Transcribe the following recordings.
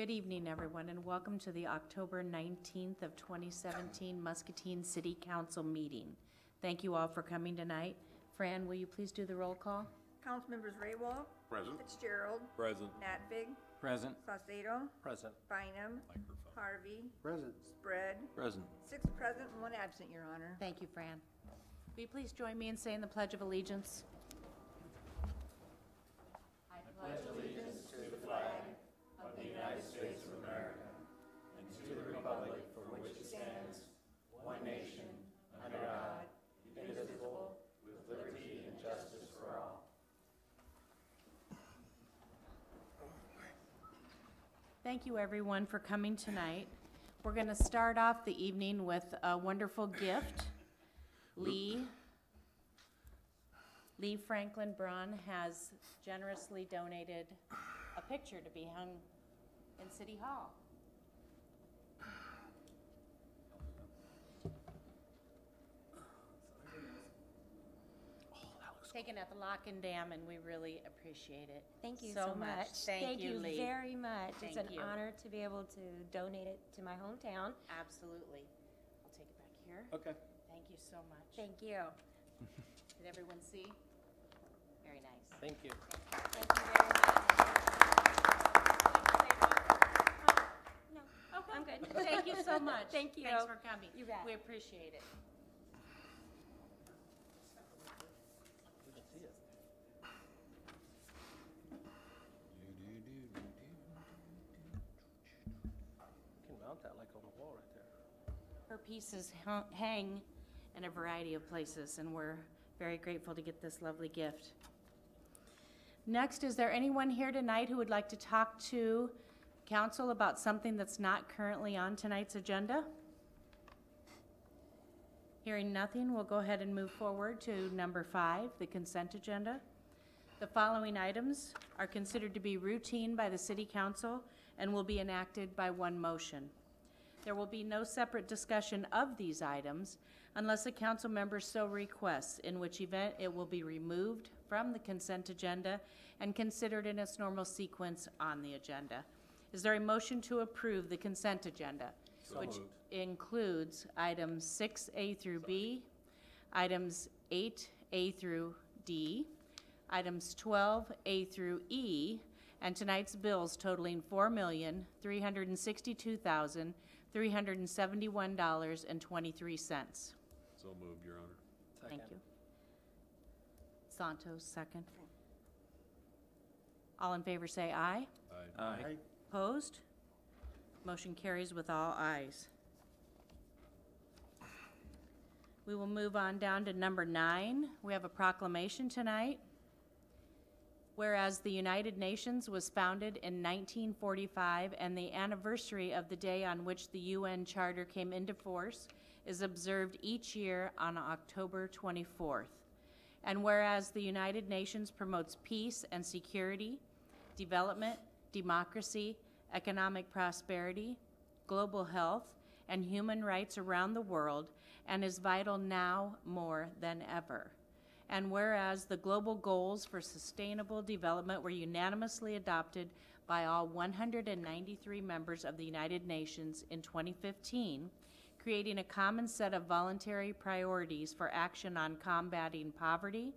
Good evening, everyone, and welcome to the October 19th of 2017 Muscatine City Council meeting. Thank you all for coming tonight. Fran, will you please do the roll call? Council members Raywald. Present. Fitzgerald. Present. Natvig. Present. Saucedo. Present. Bynum. Harvey. Present. Spread. Present. 6 present and 1 absent, Your Honor. Thank you, Fran. Will you please join me in saying the Pledge of Allegiance? I pledge allegiance to the flag of the United States of America and to the republic for which it stands, one nation, under God, indivisible, with liberty and justice for all. Thank you, everyone, for coming tonight. We're going to start off the evening with a wonderful gift. Lee Franklin Braun has generously donated a picture to be hung in City Hall. Taken at the Lock and Dam, and we really appreciate it. Thank you so much. Thank you, Lee. Very much. It's Thank an you. honor to be able to donate it to my hometown. Absolutely. I'll take it back here. Okay. Thank you so much. Thank you. Did everyone see? Very nice. Thank you. Thank you very much. No, Okay. I'm good. Thank you so much. Thank you. Thanks for coming. You bet. We appreciate it. You can mount that like on the wall right there. Her pieces hang in a variety of places, and we're very grateful to get this lovely gift. Next, is there anyone here tonight who would like to talk to council about something that's not currently on tonight's agenda? Hearing nothing, we'll go ahead and move forward to number 5, the consent agenda. The following items are considered to be routine by the City Council and will be enacted by one motion. There will be no separate discussion of these items unless a council member so requests, in which event it will be removed from the consent agenda and considered in its normal sequence on the agenda. Is there a motion to approve the consent agenda, which includes items 6A through B, items 8A through D, items 12A through E, and tonight's bills totaling $4,362,371.23. So moved, Your Honor. Thank you. Santos, second. All in favor say aye. Aye. Aye. Opposed? Motion carries with all ayes. We will move on down to number 9. We have a proclamation tonight. Whereas the United Nations was founded in 1945 and the anniversary of the day on which the UN Charter came into force is observed each year on October 24th. And whereas the United Nations promotes peace and security, development, democracy, economic prosperity, global health, and human rights around the world, and is vital now more than ever. And whereas the global goals for sustainable development were unanimously adopted by all 193 members of the United Nations in 2015, creating a common set of voluntary priorities for action on combating poverty,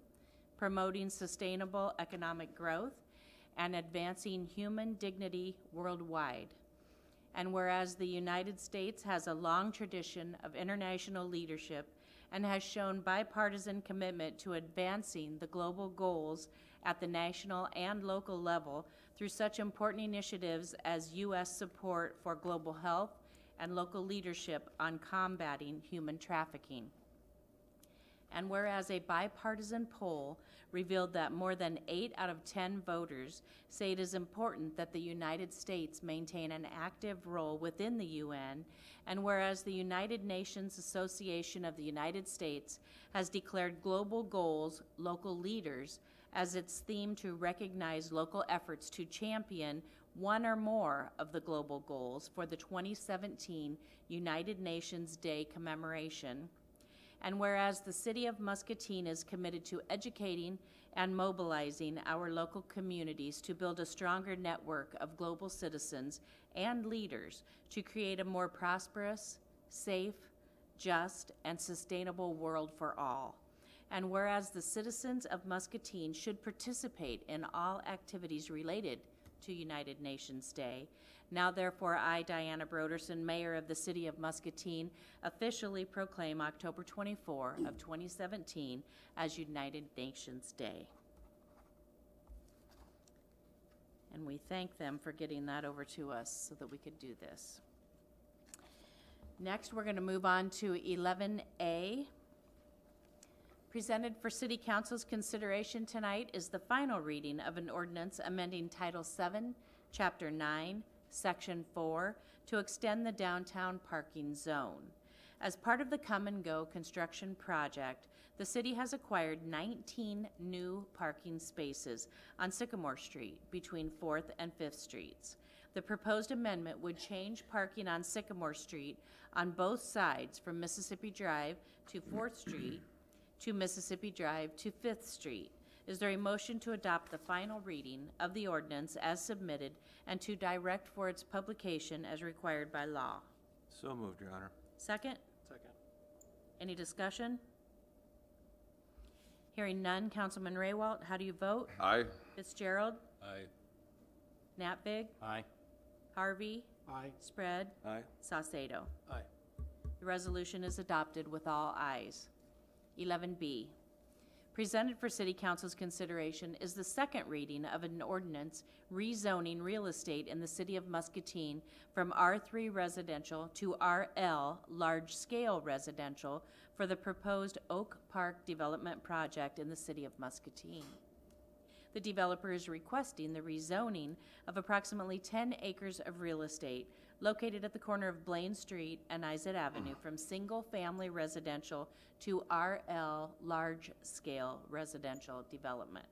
promoting sustainable economic growth, and advancing human dignity worldwide. And whereas the United States has a long tradition of international leadership and has shown bipartisan commitment to advancing the global goals at the national and local level through such important initiatives as U.S. support for global health and local leadership on combating human trafficking. And whereas a bipartisan poll revealed that more than 8 out of 10 voters say it is important that the United States maintain an active role within the UN, and whereas the United Nations Association of the United States has declared global goals, local leaders, as its theme to recognize local efforts to champion one or more of the global goals for the 2017 United Nations Day commemoration. And whereas the City of Muscatine is committed to educating and mobilizing our local communities to build a stronger network of global citizens and leaders to create a more prosperous, safe, just, and sustainable world for all. And whereas the citizens of Muscatine should participate in all activities related to United Nations Day, now therefore I, Diana Broderson, Mayor of the City of Muscatine, officially proclaim October 24 of 2017 as United Nations Day. And we thank them for getting that over to us so that we could do this. Next, we're going to move on to 11A. Presented for City Council's consideration tonight is the final reading of an ordinance amending Title VII, Chapter 9, Section 4, to extend the downtown parking zone. As part of the Come and Go construction project, the city has acquired 19 new parking spaces on Sycamore Street between 4th and 5th Streets. The proposed amendment would change parking on Sycamore Street on both sides from Mississippi Drive to 4th Street to Mississippi Drive to 5th Street. Is there a motion to adopt the final reading of the ordinance as submitted and to direct for its publication as required by law? So moved, Your Honor. Second? Second. Any discussion? Hearing none. Councilman Raywalt, how do you vote? Aye. Fitzgerald? Aye. Natvig? Aye. Harvey? Aye. Spread? Aye. Saucedo. Aye. The resolution is adopted with all ayes. 11B. Presented for City Council's consideration is the second reading of an ordinance rezoning real estate in the City of Muscatine from R3 residential to RL large-scale residential for the proposed Oak Park development project in the City of Muscatine. The developer is requesting the rezoning of approximately 10 acres of real estate located at the corner of Blaine Street and Izett Avenue from single-family residential to RL large-scale residential development.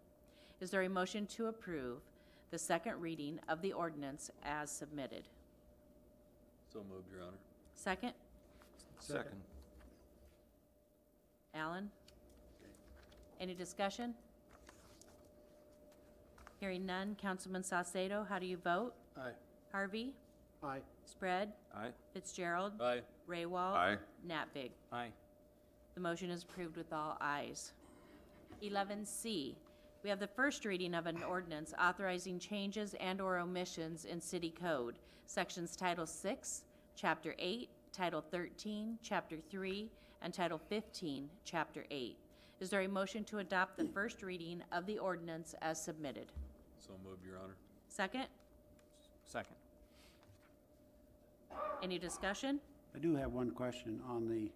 Is there a motion to approve the second reading of the ordinance as submitted? So moved, Your Honor. Second? Second. Alan? Any discussion? Hearing none. Councilman Saucedo, how do you vote? Aye. Harvey? Aye. Spread? Aye. Fitzgerald? Aye. Raywald? Aye. Natvig? Aye. The motion is approved with all ayes. 11C, we have the first reading of an ordinance authorizing changes and/or omissions in city code, sections Title VI, Chapter 8, Title 13, Chapter 3, and Title 15, Chapter 8. Is there a motion to adopt the first reading of the ordinance as submitted? So moved, Your Honor. Second? Second. Any discussion? I do have one question on the,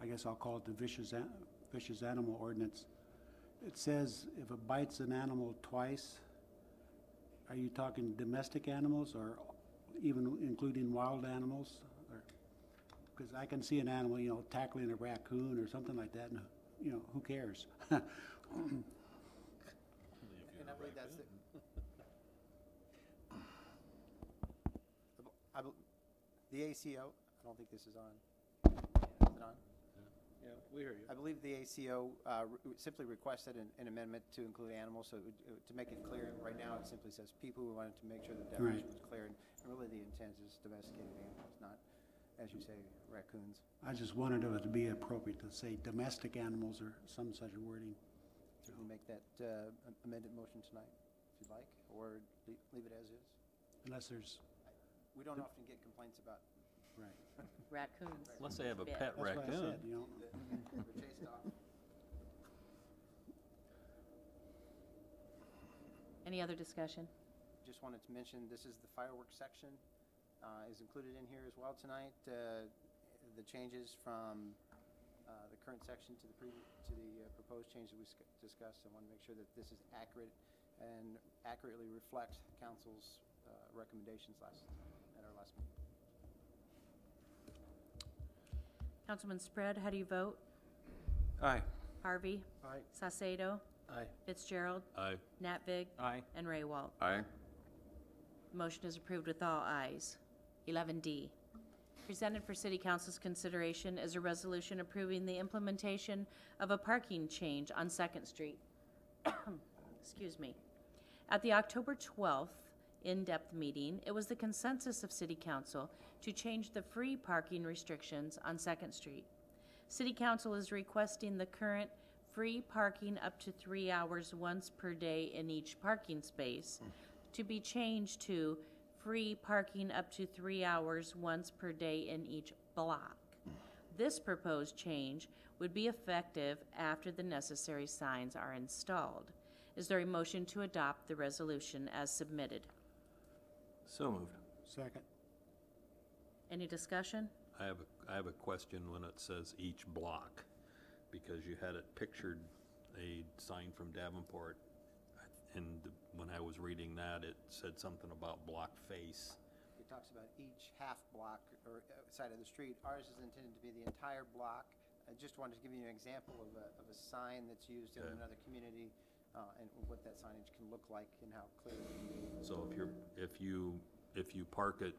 I guess I'll call it the vicious animal ordinance. It says if it bites an animal twice, are you talking domestic animals or even including wild animals? Because I can see an animal, you know, tackling a raccoon or something like that, and, you know, who cares? And I believe that's the ACO, I don't think this is on. Is it on? Yeah, we hear you. I believe the ACO simply requested an amendment to include animals, so to make it clear, right now it simply says people. We wanted to make sure the definition was clear, and really the intent is domesticated animals, not, as you say, raccoons. I just wondered if it would be appropriate to say domestic animals or some such wording. So we make that amended motion tonight, if you'd like, or leave it as is. Unless there's, We don't often get complaints about right. Raccoons. Unless they have a Bit. pet That's what I raccoon. said, you know. they're chased off. Any other discussion? Just wanted to mention, this is the fireworks section, is included in here as well tonight. The changes from the current section to the proposed change that we discussed. I want to make sure that this is accurate and accurately reflect council's recommendations at our last meeting. Councilman Spread, how do you vote? Aye. Harvey? Aye. Saucedo? Aye. Fitzgerald? Aye. Natvig? Aye. And Raywalt. Aye. Motion is approved with all ayes. 11D. Presented for City Council's consideration is a resolution approving the implementation of a parking change on Second Street. Excuse me. At the October 12th in-depth meeting, it was the consensus of City Council to change the free parking restrictions on Second Street. City Council is requesting the current free parking up to 3 hours once per day in each parking space to be changed to free parking up to 3 hours once per day in each block. This proposed change would be effective after the necessary signs are installed. Is there a motion to adopt the resolution as submitted? So moved. Second. Any discussion? I have a question when it says each block, because you had it pictured, a sign from Davenport, and when I was reading that, it said something about block face. It talks about each half block or side of the street. Ours is intended to be the entire block. I just wanted to give you an example of a sign that's used in Okay. another community, and what that signage can look like and how clear it can be. So if you park it,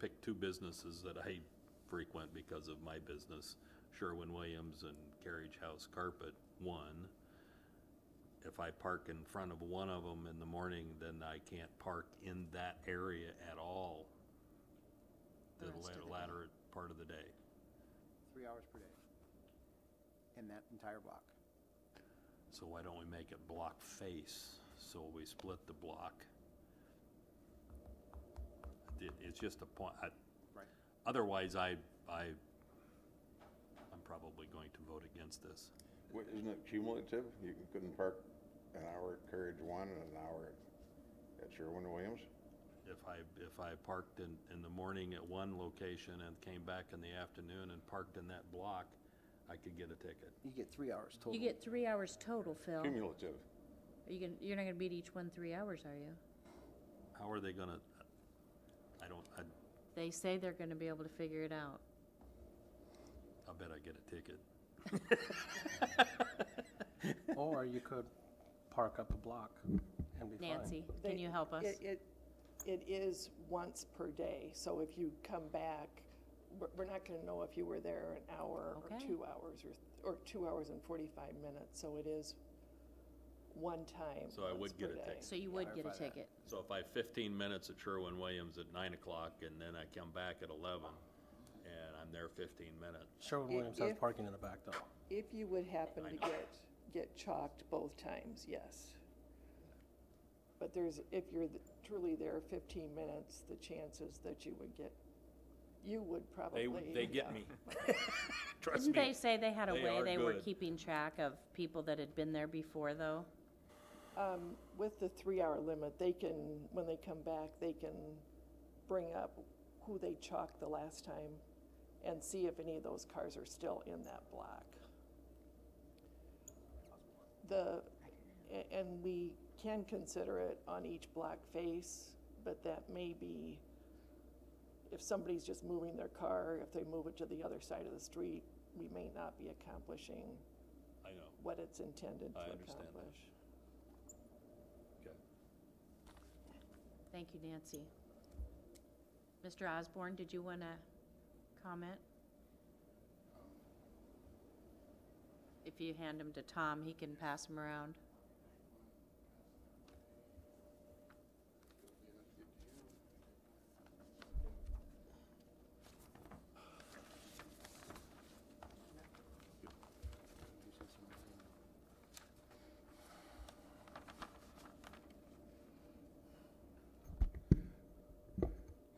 pick two businesses that I frequent because of my business, Sherwin-Williams and Carriage House Carpet, one. If I park in front of one of them in the morning, then I can't park in that area at all the latter part of the day. 3 hours per day in that entire block. So why don't we make it block face, so we split the block? It's just a point, Right. otherwise I'm probably going to vote against this. Isn't it cumulative? You couldn't park an hour at Carriage One and an hour at Sherwin-Williams? If I parked in the morning at one location and came back in the afternoon and parked in that block, I could get a ticket. You get 3 hours total. You get 3 hours total, Phil. Cumulative. You're not gonna beat each one 3 hours, are you? How are they gonna, They say they're gonna be able to figure it out. I'll bet I get a ticket. Or you could park up a block and be fine. Nancy, can you help us? It is once per day, so if you come back, we're not gonna know if you were there an hour or Okay. 2 hours, or 2 hours and 45 minutes, so it is one time. So I once would get per a day. ticket. So you would get a Clarify that. ticket. So if I have 15 minutes at Sherwin-Williams at 9 o'clock and then I come back at 11 and I'm there 15 minutes, Sherwin-Williams has If- parking in the back though. If you would happen I to know. get chalked both times, yes. But if you're truly there 15 minutes, the chances that you would probably. they get me. Trust Didn't they me. say they had a they way are they were good. keeping track of people that had been there before, though? With the 3-hour limit, when they come back, they can bring up who they chalked the last time and see if any of those cars are still in that block. And we can consider it on each block face, but that may be, if somebody's just moving their car, if they move it to the other side of the street, we may not be accomplishing I know. what it's intended to I understand that. accomplish. Okay. Thank you, Nancy. Mr. Osborne, did you want to comment? If you hand them to Tom, he can pass them around.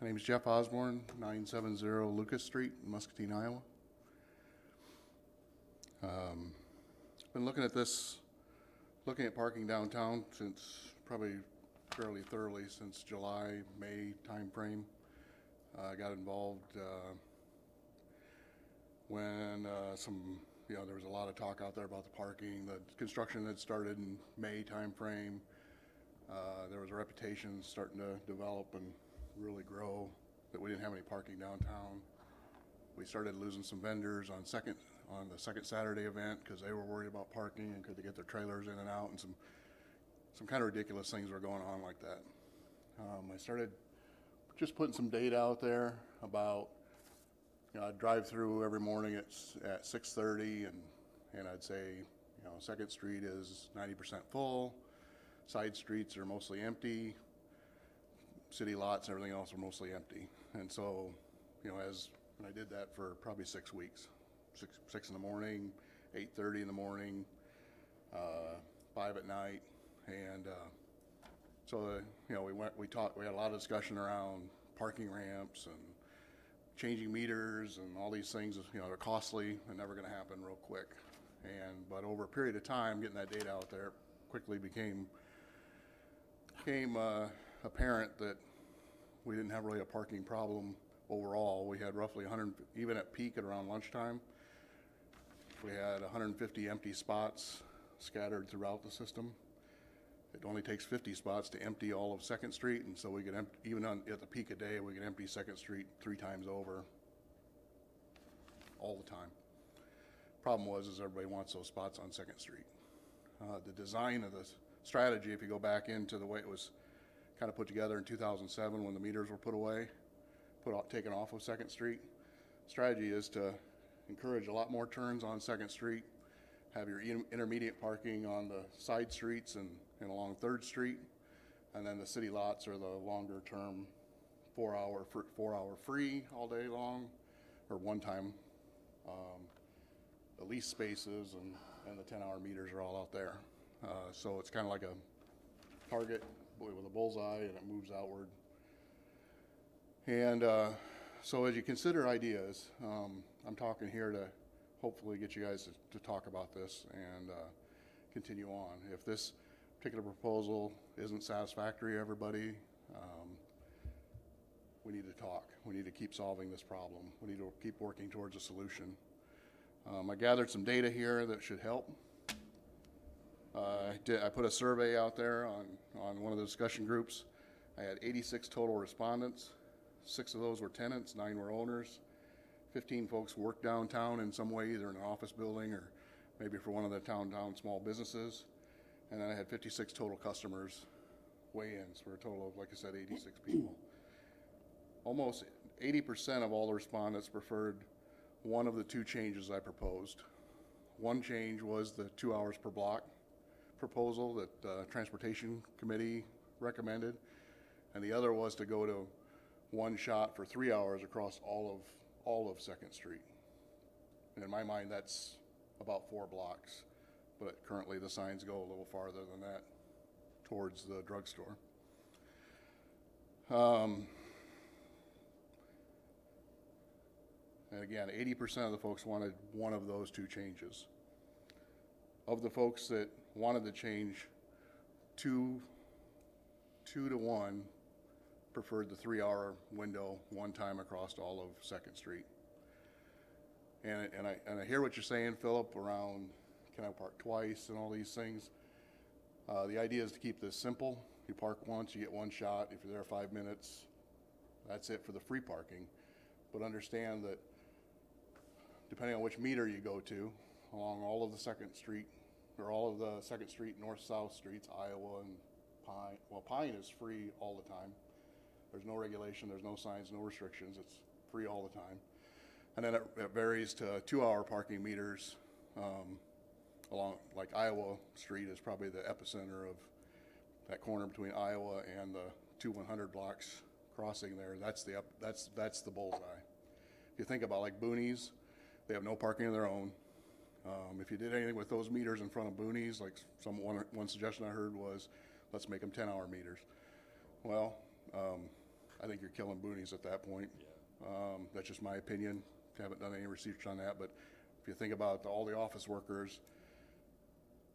My name is Jeff Osborne, 970 Lucas Street, Muscatine, Iowa. Been looking at parking downtown since probably fairly thoroughly since July, May timeframe. I got involved when there was a lot of talk out there about the parking. The construction had started in May timeframe. There was a reputation starting to develop and really grow that we didn't have any parking downtown. We started losing some vendors on the second Saturday event because they were worried about parking and could they get their trailers in and out, and some kind of ridiculous things were going on like that. I started just putting some data out there about I drive through every morning at 6:30, and I'd say, Second Street is 90% full. Side streets are mostly empty. City lots and everything else are mostly empty. And so, and I did that for probably 6 weeks, 6 in the morning, 8:30 in the morning, 5 at night, and so we had a lot of discussion around parking ramps and changing meters and all these things. They're costly and never going to happen real quick. But over a period of time, getting that data out there quickly became apparent that we didn't have really a parking problem overall. We had roughly 100, even at peak at around lunchtime, we had 150 empty spots scattered throughout the system. It only takes 50 spots to empty all of Second Street, and so we could even at the peak of day, we could empty Second Street 3 times over all the time. Problem was everybody wants those spots on Second Street. The design of this strategy, if you go back into the way it was kind of put together in 2007 when the meters were put away, taken off of Second Street, strategy is to encourage a lot more turns on Second Street, have your intermediate parking on the side streets and along 3rd Street, and then the city lots are the longer term 4-hour free all day long, or one-time the lease spaces, and the 10-hour meters are all out there. So it's kind of like a target with a bullseye, and it moves outward. And so as you consider ideas, I'm talking here to hopefully get you guys to talk about this and continue on. If this particular proposal isn't satisfactory to everybody, we need to talk. We need to keep solving this problem. We need to keep working towards a solution. I gathered some data here that should help. I put a survey out there on one of the discussion groups. I had 86 total respondents. 6 of those were tenants, 9 were owners. 15 folks work downtown in some way, either in an office building or maybe for one of the downtown small businesses. And then I had 56 total customers weigh in, for a total of, like I said, 86 people. Almost 80% of all the respondents preferred one of the 2 changes I proposed. One change was the 2 hours per block proposal that the Transportation Committee recommended, and the other was to go to one shot for 3 hours across all of Second Street. And in my mind, that's about 4 blocks, but currently the signs go a little farther than that towards the drugstore. And again, 80% of the folks wanted one of those 2 changes. Of the folks that wanted the change, 2 to 1 preferred the 3-hour window one time across all of Second Street. And I hear what you're saying, Philip, around can I park twice and all these things. The idea is to keep this simple. You park once, you get 1 shot. If you're there 5 minutes, that's it for the free parking. But understand that depending on which meter you go to, along all of the Second Street, or all of the Second Street north-south streets, Iowa and Pine. Well, Pine is free all the time. There's no regulation, there's no signs, no restrictions. It's free all the time. And then it varies to 2-hour parking meters along, like Iowa Street is probably the epicenter of that corner between Iowa and the 2-100 blocks crossing there. That's the bullseye. If you think about like Boonies, they have no parking of their own. If you did anything with those meters in front of Boonies, like one suggestion I heard was, let's make them 10-hour meters. Well, I think you're killing Boonies at that point. That's just my opinion. Haven't done any research on that, but if you think about all the office workers,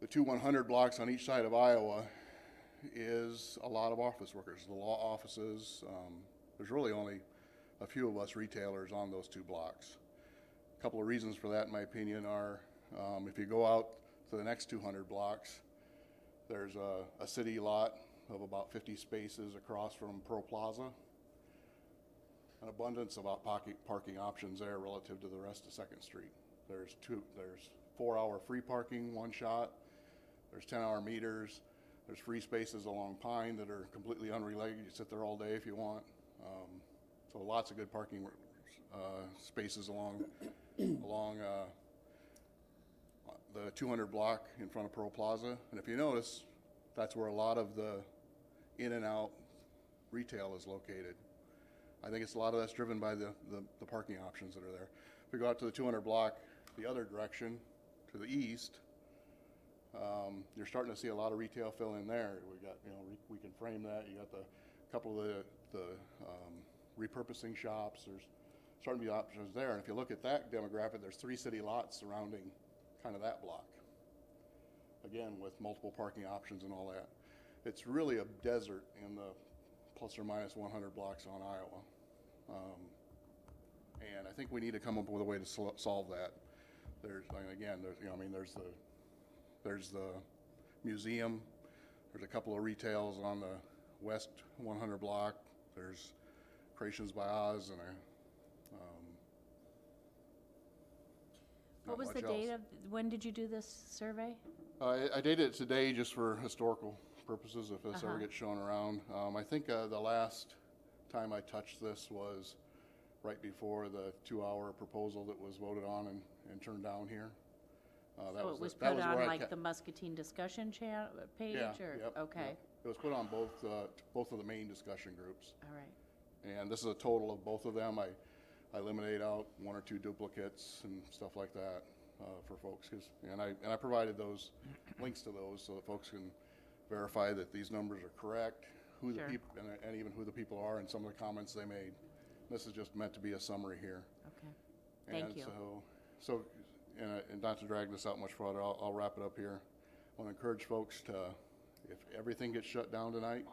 the 2-100 blocks on each side of Iowa is a lot of office workers. The law offices, there's really only a few of us retailers on those 2 blocks. A couple of reasons for that, in my opinion, are if you go out to the next 200 blocks, there's a city lot of about 50 spaces across from Pro Plaza. An abundance of parking options there relative to the rest of Second Street. There's 4-hour free parking, 1 shot. There's 10-hour meters. There's free spaces along Pine that are completely unrelated. You sit there all day if you want. So lots of good parking spaces along the 200 block in front of Pearl Plaza. And if you notice, that's where a lot of the in and out retail is located. I think it's a lot of that's driven by the parking options that are there. If we go out to the 200 block the other direction to the east, you're starting to see a lot of retail fill in there. We got, we can frame that. You got the couple of the repurposing shops. There's starting to be options there. And if you look at that demographic, there's 3 city lots surrounding kind of that block. Again, with multiple parking options and all that. It's really a desert in the plus or minus 100 blocks on Iowa. And I think we need to come up with a way to solve that. There's, again, there's the museum. There's a couple of retails on the west 100 block. There's Creations by Oz and What was the date of, when did you do this survey? I dated it today just for historical purposes, if this ever gets shown around. I think the last time I touched this was right before the 2-hour proposal that was voted on and turned down here. So it was put on like the Muscatine discussion page? Yeah, or? yep, Okay. yep. It was put on both of the main discussion groups. All right. And this is a total of both of them. I eliminate out 1 or 2 duplicates and stuff like that for folks. And I provided those links to those so that folks can verify that these numbers are correct, who the people, and even who the people are, and some of the comments they made. This is just meant to be a summary here. Okay. Thank you. And not to drag this out much further, I'll wrap it up here. I want to encourage folks to, if everything gets shut down tonight,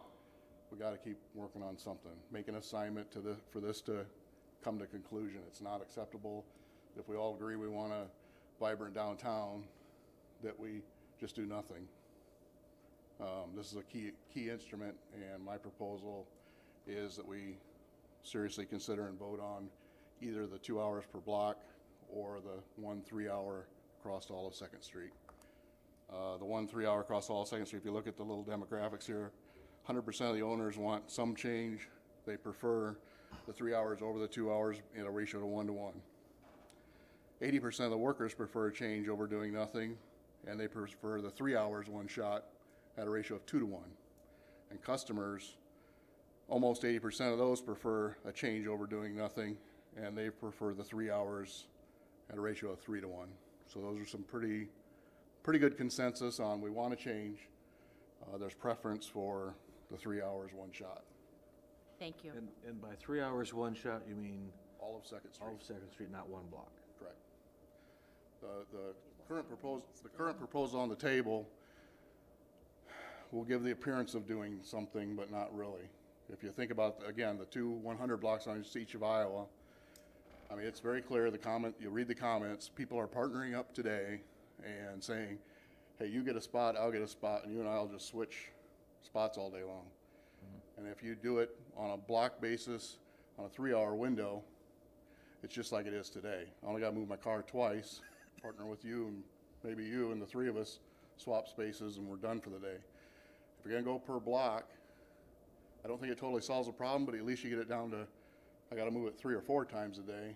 we got to keep working on something. Make an assignment for this to come to conclusion. It's not acceptable if we all agree we want a vibrant downtown that we just do nothing. This is a key instrument, and my proposal is that we seriously consider and vote on either the 2 hours per block or the 1 3-hour across all of 2nd Street. The 1 3-hour across all of 2nd Street, if you look at the little demographics here, 100% of the owners want some change. They prefer the 3 hours over the 2 hours in a ratio to 1 to 1. 80% of the workers prefer a change over doing nothing, and they prefer the 3 hours one shot at a ratio of 2 to 1. And customers, almost 80% of those prefer a change over doing nothing, and they prefer the 3 hours at a ratio of 3 to 1. So those are some pretty good consensus on we want to change. There's preference for the 3 hours one shot. Thank you. And by 3 hours one shot, you mean? All of 2nd Street. All of 2nd Street, not one block. Correct. The current proposal on the table will give the appearance of doing something, but not really. If you think about, again, the 2 100 blocks on each of Iowa, I mean, it's very clear, you read the comments, people are partnering up today and saying, hey, you get a spot, I'll get a spot, and you and I'll just switch spots all day long. And if you do it on a block basis, on a 3-hour window, it's just like it is today. I only got to move my car twice, partner with you, and maybe you, and the 3 of us swap spaces, and we're done for the day. If you're going to go per block, I don't think it totally solves the problem, but at least you get it down to, I got to move it 3 or 4 times a day.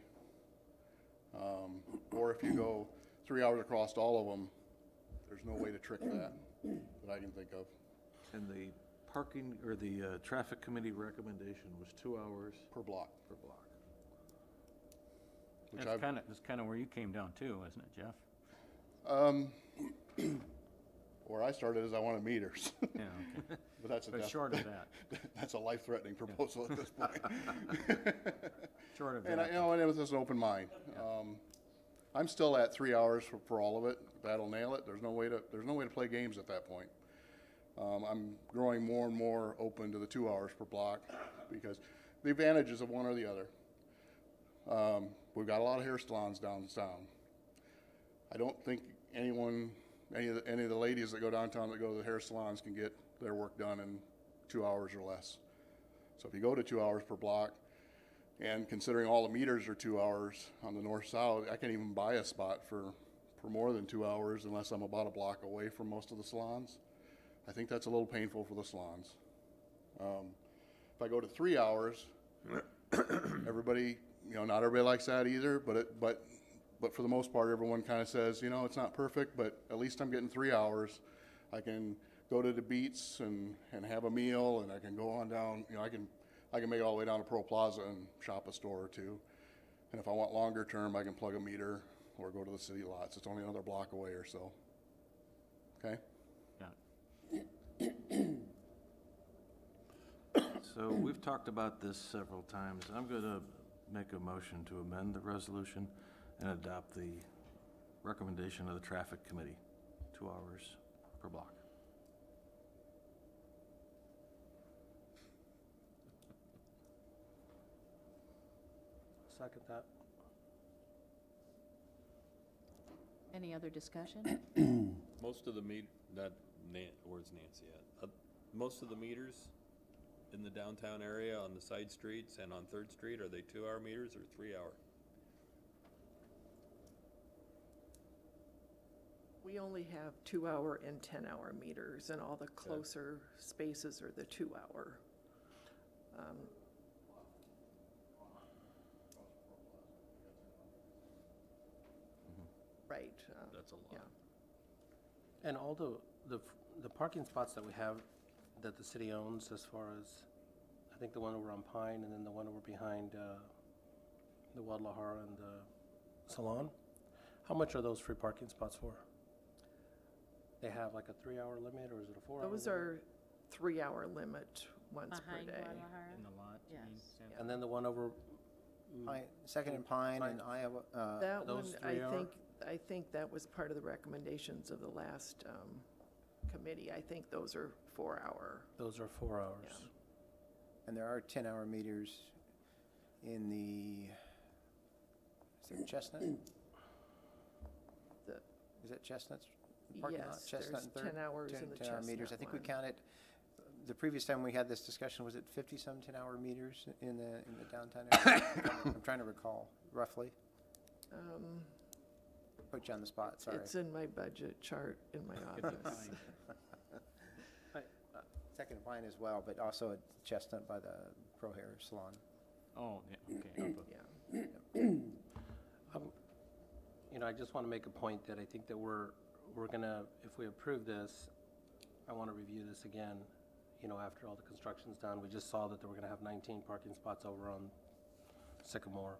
Or if you go 3 hours across all of them, there's no way to trick that I can think of. And the parking, or the traffic committee recommendation was 2 hours? Per block. Per block. That's kind of where you came down too, isn't it, Jeff? Where I started is I wanted meters. Yeah, okay. But short of that. That's a life-threatening proposal at this point. Short of and that. And it was just an open mind. Yeah. I'm still at 3 hours for all of it. That'll nail it. There's no way to play games at that point. I'm growing more and more open to the 2 hours per block because the advantages of one or the other. We've got a lot of hair salons downtown. I don't think any of the ladies that go downtown that go to the hair salons can get their work done in 2 hours or less. So if you go to 2 hours per block, and considering all the meters are 2 hours on the north-south, I can't even buy a spot for more than 2 hours unless I'm about a block away from most of the salons. I think that's a little painful for the salons. If I go to 3 hours, everybody not everybody likes that either, but for the most part, everyone kind of says, it's not perfect, but at least I'm getting 3 hours. I can go to the Beats and have a meal, and I can go on down, I can make it all the way down to Pro Plaza and shop a store or two. And if I want longer term, I can plug a meter or go to the city lots. It's only another block away or so. Okay? So we've talked about this several times. I'm going to make a motion to amend the resolution and adopt the recommendation of the traffic committee, 2 hours per block. Second that. Any other discussion? Most of the where's Nancy at? Most of the meters in the downtown area on the side streets and on 3rd Street, are they 2-hour meters or 3-hour? We only have 2-hour and 10-hour meters, and all the closer spaces are the 2-hour. Right. That's a lot. Yeah. And all the parking spots that we have that the city owns, as far as, I think the one over on Pine and then the one over behind the Guadalajara and the Salon, how much are those free parking spots for? They have like a 3-hour limit, or is it a 4-hour limit? Those are 3-hour limit once per Behind day. Guadalajara? In the lot? you mean, Yes. Sam? And then the one over, Second and Pine and Iowa, That one, those 3-hour? I think that was part of the recommendations of the last committee. I think those are 4-hour. those are 4 hours. Yeah. and there are 10-hour meters in the, is there Chestnut? The- Is that Chestnut's parking lot? Yes, Chestnut there's and Third? 10 hours in the 10-hour meters. I Chestnut think we one. counted, the previous time we had this discussion, was it 50-some 10-hour meters in the downtown area? I'm trying to recall, roughly. Put you on the spot, sorry. It's in my budget chart in my office. Second and Pine as well, but also at Chestnut by the Pro Hair Salon. Oh, yeah, okay. Yeah. I just want to make a point that I think that we're gonna, if we approve this, I want to review this again, after all the construction's done. We just saw that we're gonna have 19 parking spots over on Sycamore.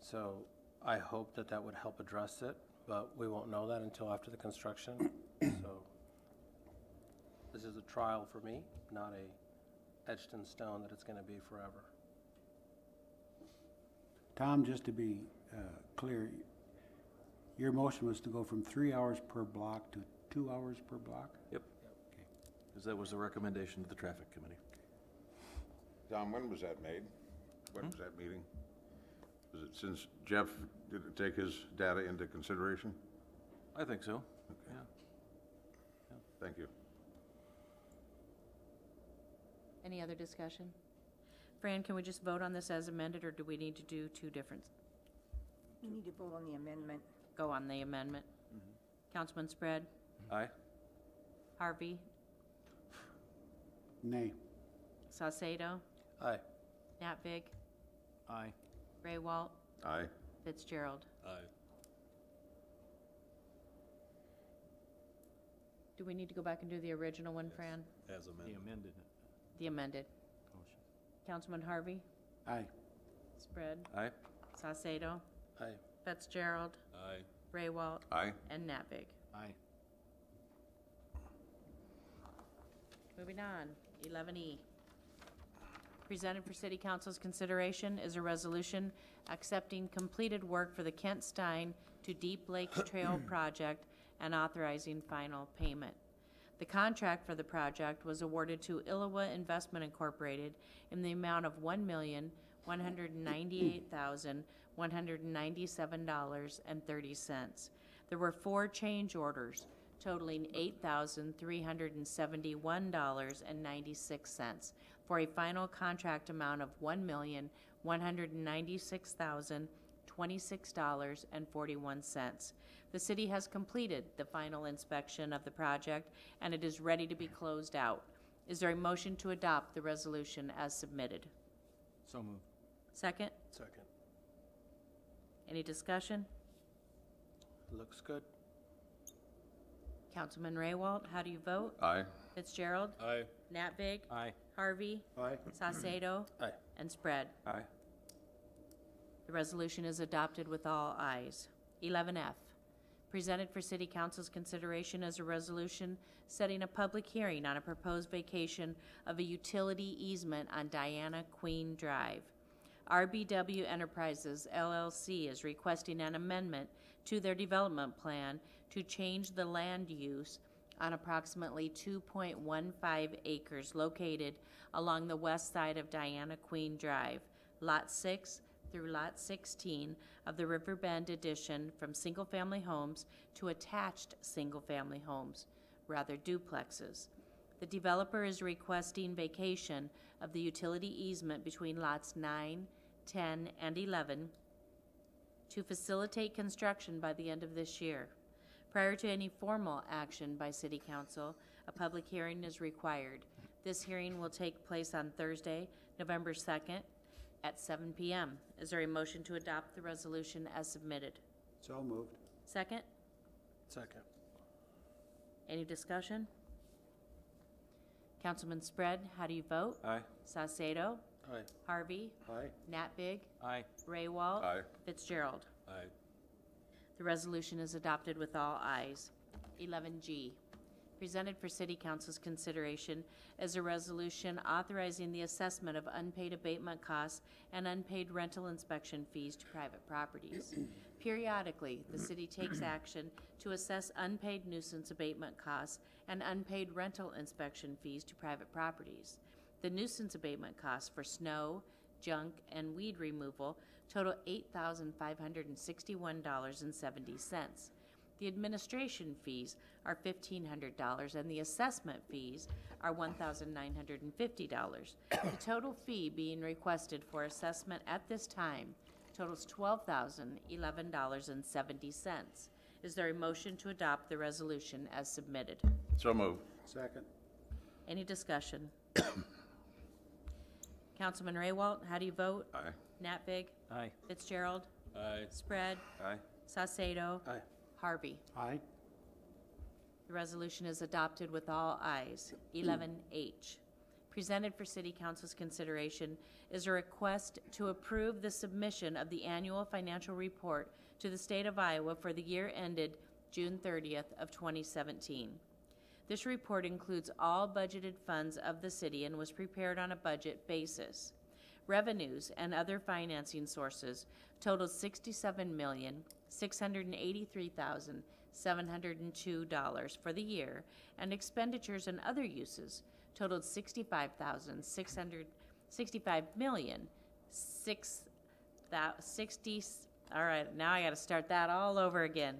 So I hope that would help address it, but we won't know that until after the construction. So this is a trial for me, not a etched in stone that it's gonna be forever. Tom, just to be clear, your motion was to go from 3 hours per block to 2 hours per block? Yep. Because that was the recommendation of the traffic committee. Tom, when was that made? When was that meeting? Was it since Jeff did take his data into consideration? I think so. Yeah. Thank you. Any other discussion? Fran, can we just vote on this as amended, or do we need to do two different, You need to vote on the amendment. go on the amendment? Councilman Spread, Aye? Harvey, Nay. Saucedo, Aye. Nat Vig, Aye. Ray Walt, Aye. Fitzgerald. Aye. Do we need to go back and do the original one, Fran? As The amended. amended The amended. motion. Councilman Harvey, Aye. Spread, Aye? Saucedo, Aye. Fitzgerald, Aye. Ray Walt, Aye. and Nat Vig. Aye. Moving on, 11E. Presented for City Council's consideration is a resolution accepting completed work for the Kent Stein to Deep Lakes Trail project and authorizing final payment. The contract for the project was awarded to Iliwa Investment Incorporated in the amount of $1,198,197.30. There were 4 change orders totaling $8,371.96 for a final contract amount of $1,196,026.41. The city has completed the final inspection of the project, and it is ready to be closed out. Is there a motion to adopt the resolution as submitted? So moved. Second? Second. Any discussion? Looks good. Councilman Raywalt, how do you vote? Aye. Fitzgerald? Aye. Natvig? Aye. Harvey? Aye. Saucedo? Aye. And Spread. Aye. The resolution is adopted with all ayes. 11F, presented for City Council's consideration as a resolution setting a public hearing on a proposed vacation of a utility easement on Diana Queen Drive. RBW Enterprises LLC is requesting an amendment to their development plan to change the land use on approximately 2.15 acres located along the west side of Diana Queen Drive, Lot 6 through Lot 16 of the Riverbend addition from single-family homes to attached single-family homes, rather duplexes. The developer is requesting vacation of the utility easement between lots 9, 10, and 11 to facilitate construction by the end of this year. Prior to any formal action by City Council, a public hearing is required. This hearing will take place on Thursday, November 2nd at 7 p.m. Is there a motion to adopt the resolution as submitted? So moved. Second? Second. Any discussion? Councilman Spread, how do you vote? Aye. Saucedo? Aye. Harvey? Aye. Natvig? Aye. Raywalt? Aye. Fitzgerald? Aye. The resolution is adopted with all ayes. 11G, presented for City Council's consideration as a resolution authorizing the assessment of unpaid abatement costs and unpaid rental inspection fees to private properties. Periodically, the city takes action to assess unpaid nuisance abatement costs and unpaid rental inspection fees to private properties. The nuisance abatement costs for snow, junk, and weed removal total $8,561.70. The administration fees are $1,500 and the assessment fees are $1,950. The total fee being requested for assessment at this time totals $12,011.70. Is there a motion to adopt the resolution as submitted? So moved. Second. Any discussion? Councilman Raywalt, how do you vote? Aye. Natvig? Aye. Fitzgerald? Aye. Spread? Aye. Saucedo? Aye. Harvey? Aye. The resolution is adopted with all ayes. 11H, presented for City Council's consideration is a request to approve the submission of the annual financial report to the state of Iowa for the year ended June 30th of 2017. This report includes all budgeted funds of the city and was prepared on a budget basis. Revenues and other financing sources totaled $67,683,702 for the year, and expenditures and other uses totaled all right, now I gotta start that all over again.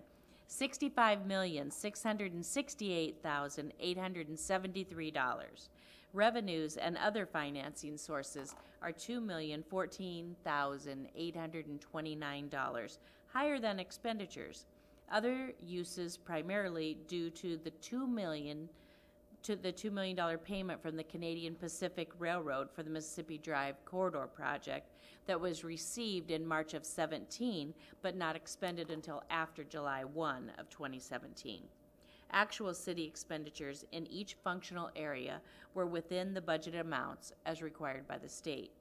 $65,668,873. Revenues and other financing sources are $2,014,829, higher than expenditures. Other uses primarily due to the $2 million payment from the Canadian Pacific Railroad for the Mississippi Drive Corridor project that was received in March of 17, but not expended until after July 1 of 2017. Actual city expenditures in each functional area were within the budget amounts as required by the state.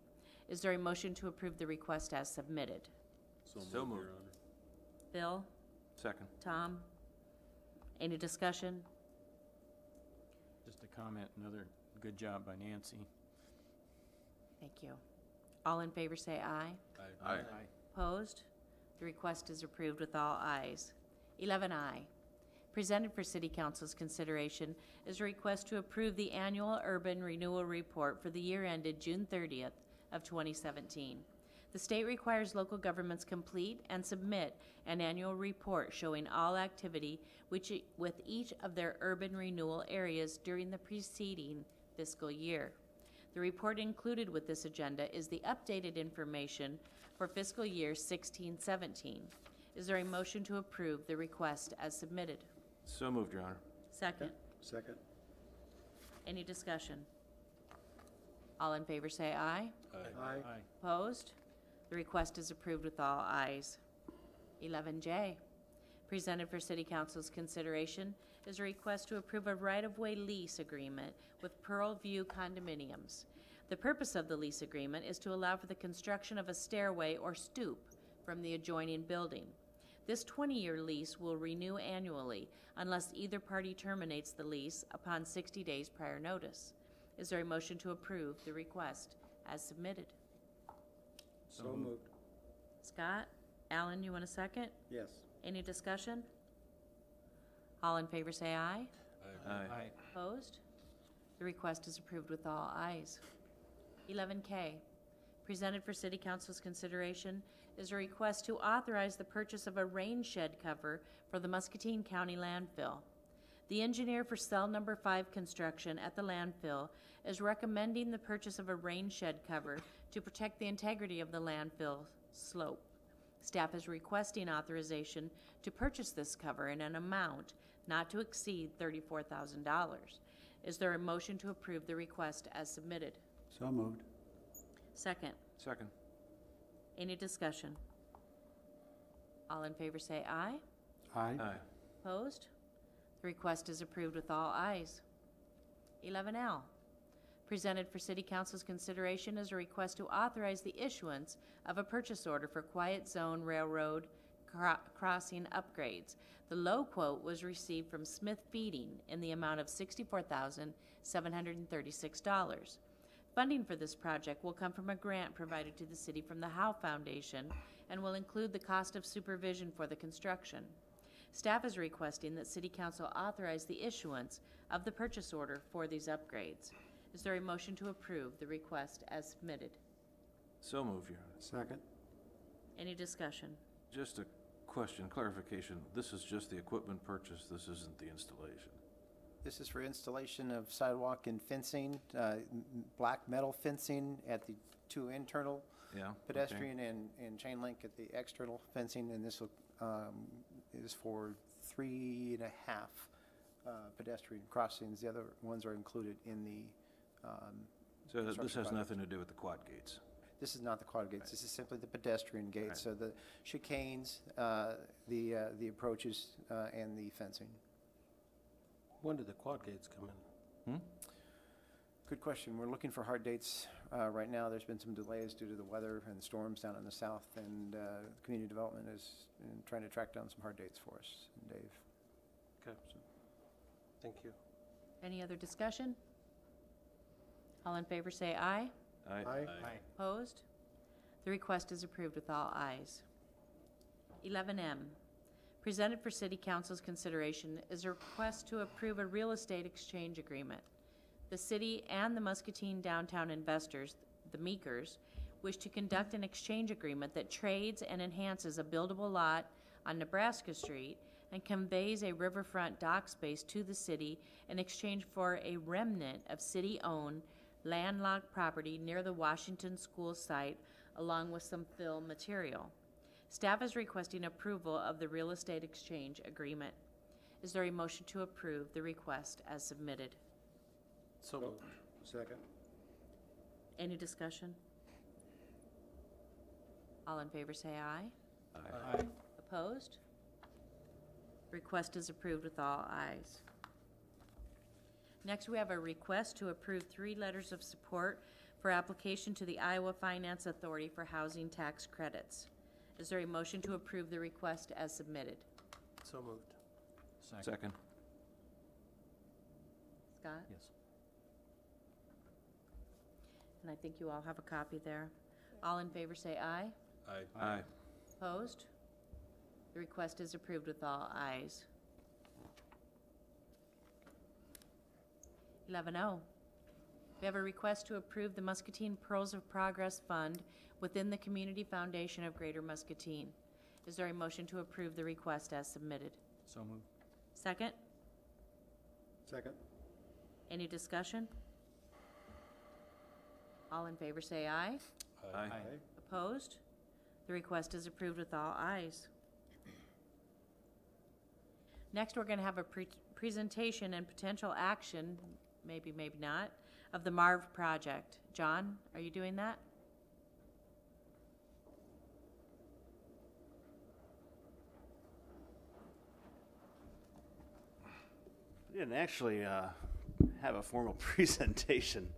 Is there a motion to approve the request as submitted? So So moved, moved. Your Honor. Bill? Second. Tom? Any discussion? Just a comment, another good job by Nancy. Thank you. All in favor say aye. Aye. Opposed? The request is approved with all ayes. 11I, presented for City Council's consideration is a request to approve the annual urban renewal report for the year ended June 30th of 2017. The state requires local governments complete and submit an annual report showing all activity with each of their urban renewal areas during the preceding fiscal year. The report included with this agenda is the updated information for fiscal year 16-17. Is there a motion to approve the request as submitted? So moved, Your Honor. Second. Second. Any discussion? All in favor say aye. Aye. Aye. Aye. Opposed? The request is approved with all ayes. 11J, presented for City Council's consideration, is a request to approve a right-of-way lease agreement with Pearl View Condominiums. The purpose of the lease agreement is to allow for the construction of a stairway or stoop from the adjoining building. This 20-year lease will renew annually unless either party terminates the lease upon 60 days prior notice. Is there a motion to approve the request as submitted? So moved. Scott? Alan, you want a second? Yes. Any discussion? All in favor say aye. Aye. Opposed? The request is approved with all ayes. 11K, presented for City Council's consideration, is a request to authorize the purchase of a rain shed cover for the Muscatine County landfill. The engineer for cell number 5 construction at the landfill is recommending the purchase of a rain shed cover to protect the integrity of the landfill slope. Staff is requesting authorization to purchase this cover in an amount not to exceed $34,000. Is there a motion to approve the request as submitted? So moved. Second. Second. Any discussion? All in favor say aye. Aye. Aye. Opposed? The request is approved with all ayes. 11L, presented for City Council's consideration is a request to authorize the issuance of a purchase order for Quiet Zone Railroad crossing upgrades. The low quote was received from Smith Feeding in the amount of $64,736. Funding for this project will come from a grant provided to the city from the Howe Foundation and will include the cost of supervision for the construction. Staff is requesting that City Council authorize the issuance of the purchase order for these upgrades. Is there a motion to approve the request as submitted? So move, Your Honor. Second. Any discussion? Just a question, clarification. This is just the equipment purchase, this isn't the installation. This is for installation of sidewalk and fencing, black metal fencing at the 2 internal Yeah? okay. pedestrian and chain link at the external fencing, and this will, is for 3.5 pedestrian crossings. The other ones are included in the So this construction has project. nothing to do with the quad gates? This is not the quad gates. This is simply the pedestrian gates. Right. So the chicanes, the approaches, and the fencing. When did the quad gates come in? Good question. We're looking for hard dates right now. There's been some delays due to the weather and storms down in the south, and community development is trying to track down some hard dates for us. And Dave. Okay, thank you. Any other discussion? All in favor say aye. Aye. Opposed? The request is approved with all ayes. 11M, presented for City Council's consideration is a request to approve a real estate exchange agreement. The city and the Muscatine Downtown Investors, the Meekers, wish to conduct an exchange agreement that trades and enhances a buildable lot on Nebraska Street and conveys a riverfront dock space to the city in exchange for a remnant of city-owned landlocked property near the Washington School site, along with some fill material. Staff is requesting approval of the real estate exchange agreement. Is there a motion to approve the request as submitted? So moved. Second. Any discussion? All in favor say aye. Aye. Opposed? Request is approved with all ayes. Next, we have a request to approve 3 letters of support for application to the Iowa Finance Authority for housing tax credits. Is there a motion to approve the request as submitted? So moved. Second. Scott? Yes. And I think you all have a copy there. All in favor say aye. Aye. Opposed? The request is approved with all ayes. 11O. We have a request to approve the Muscatine Pearls of Progress Fund within the Community Foundation of Greater Muscatine. Is there a motion to approve the request as submitted? So moved. Second? Second. Any discussion? All in favor say aye. Aye. Opposed? The request is approved with all ayes. Next, we're going to have a presentation and potential action, maybe, maybe not, of the MARV project. John, are you doing that? We didn't actually have a formal presentation.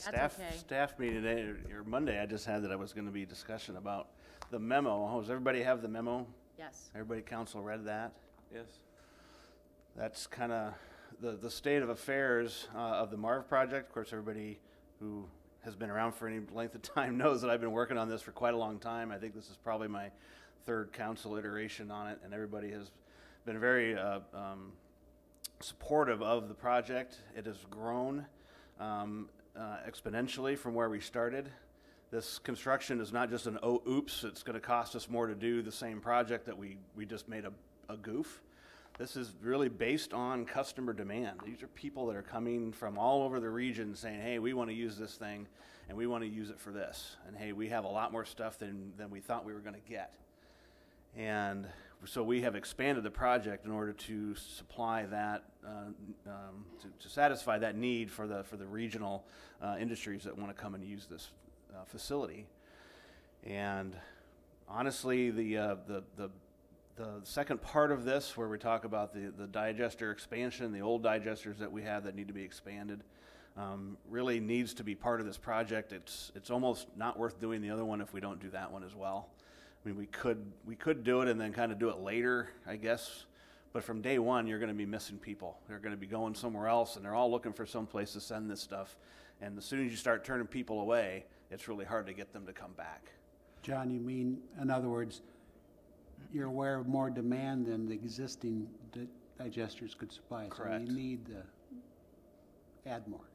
That's okay. Staff meeting today, or Monday, I just had that I was going to be discussion about the memo. Oh, does everybody have the memo? Yes. Everybody council read that? Yes. That's kind of the state of affairs of the MARV project. Of course, everybody who has been around for any length of time knows that I've been working on this for quite a long time. I think this is probably my third council iteration on it, and everybody has been very supportive of the project. It has grown exponentially from where we started. This construction is not just an oops, it's going to cost us more to do the same project that we just made a goof. This is really based on customer demand. These are people that are coming from all over the region saying, hey, we want to use this thing and we want to use it for this. And hey, we have a lot more stuff than we thought we were going to get. And so we have expanded the project in order to supply that, to satisfy that need for the regional industries that want to come and use this facility. And honestly, the second part of this, where we talk about the digester expansion, the old digesters that we have that need to be expanded, really needs to be part of this project. It's almost not worth doing the other one if we don't do that one as well. I mean, we could do it and then kind of do it later, I guess. But from day one, you're going to be missing people. They're going to be going somewhere else, and they're all looking for some place to send this stuff. And as soon as you start turning people away, it's really hard to get them to come back. John, you mean, in other words, you're aware of more demand than the existing digesters could supply. Correct. So you need to add more.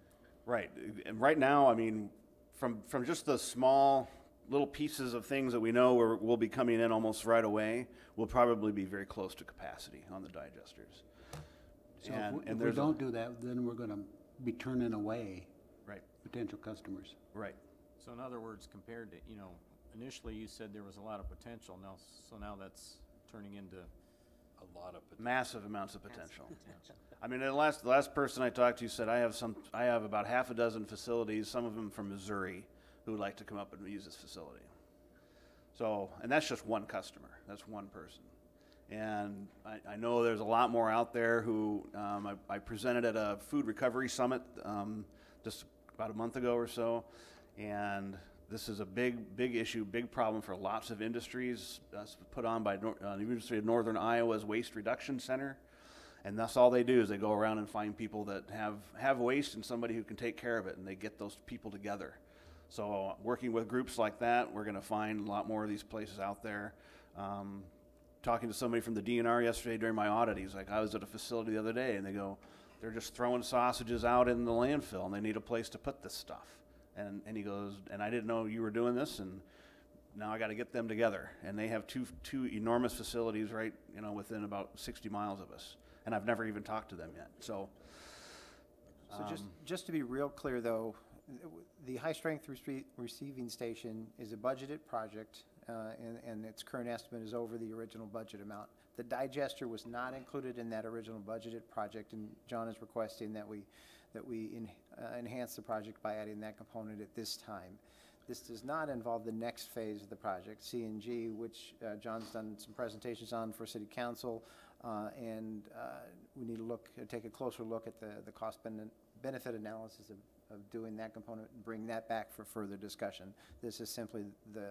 Right. And right now, I mean, from just the small little pieces of things that we know will be coming in almost right away, we'll probably be very close to capacity on the digesters. So if we don't do that, then we're going to be turning away potential customers. Right. So in other words, compared to, initially you said there was a lot of potential. Now that's turning into A lot of potential. Massive amounts of potential. I mean, the last person I talked to said I have about half a dozen facilities, some of them from Missouri, who would like to come up and use this facility. So, and that's just one customer. That's one person. And I know there's a lot more out there who I presented at a food recovery summit just about a month ago or so, and this is a big issue, big problem for lots of industries. That's put on by the University of Northern Iowa's Waste Reduction Center, and that's all they do is they go around and find people that have waste and somebody who can take care of it, and they get those people together. So working with groups like that, we're going to find a lot more of these places out there. Talking to somebody from the DNR yesterday during my audit, he's like, I was at a facility the other day, and they go, they're just throwing sausages out in the landfill, and they need a place to put this stuff. And he goes, and I didn't know you were doing this, and now I got to get them together. And they have two enormous facilities right, within about 60 miles of us, and I've never even talked to them yet. So just to be real clear, though, the high-strength receiving station is a budgeted project, and its current estimate is over the original budget amount. The digester was not included in that original budgeted project, and John is requesting that we enhance the project by adding that component at this time. This does not involve the next phase of the project, CNG, which John's done some presentations on for City Council, and we need to take a closer look at the cost-benefit analysis of doing that component and bring that back for further discussion. This is simply the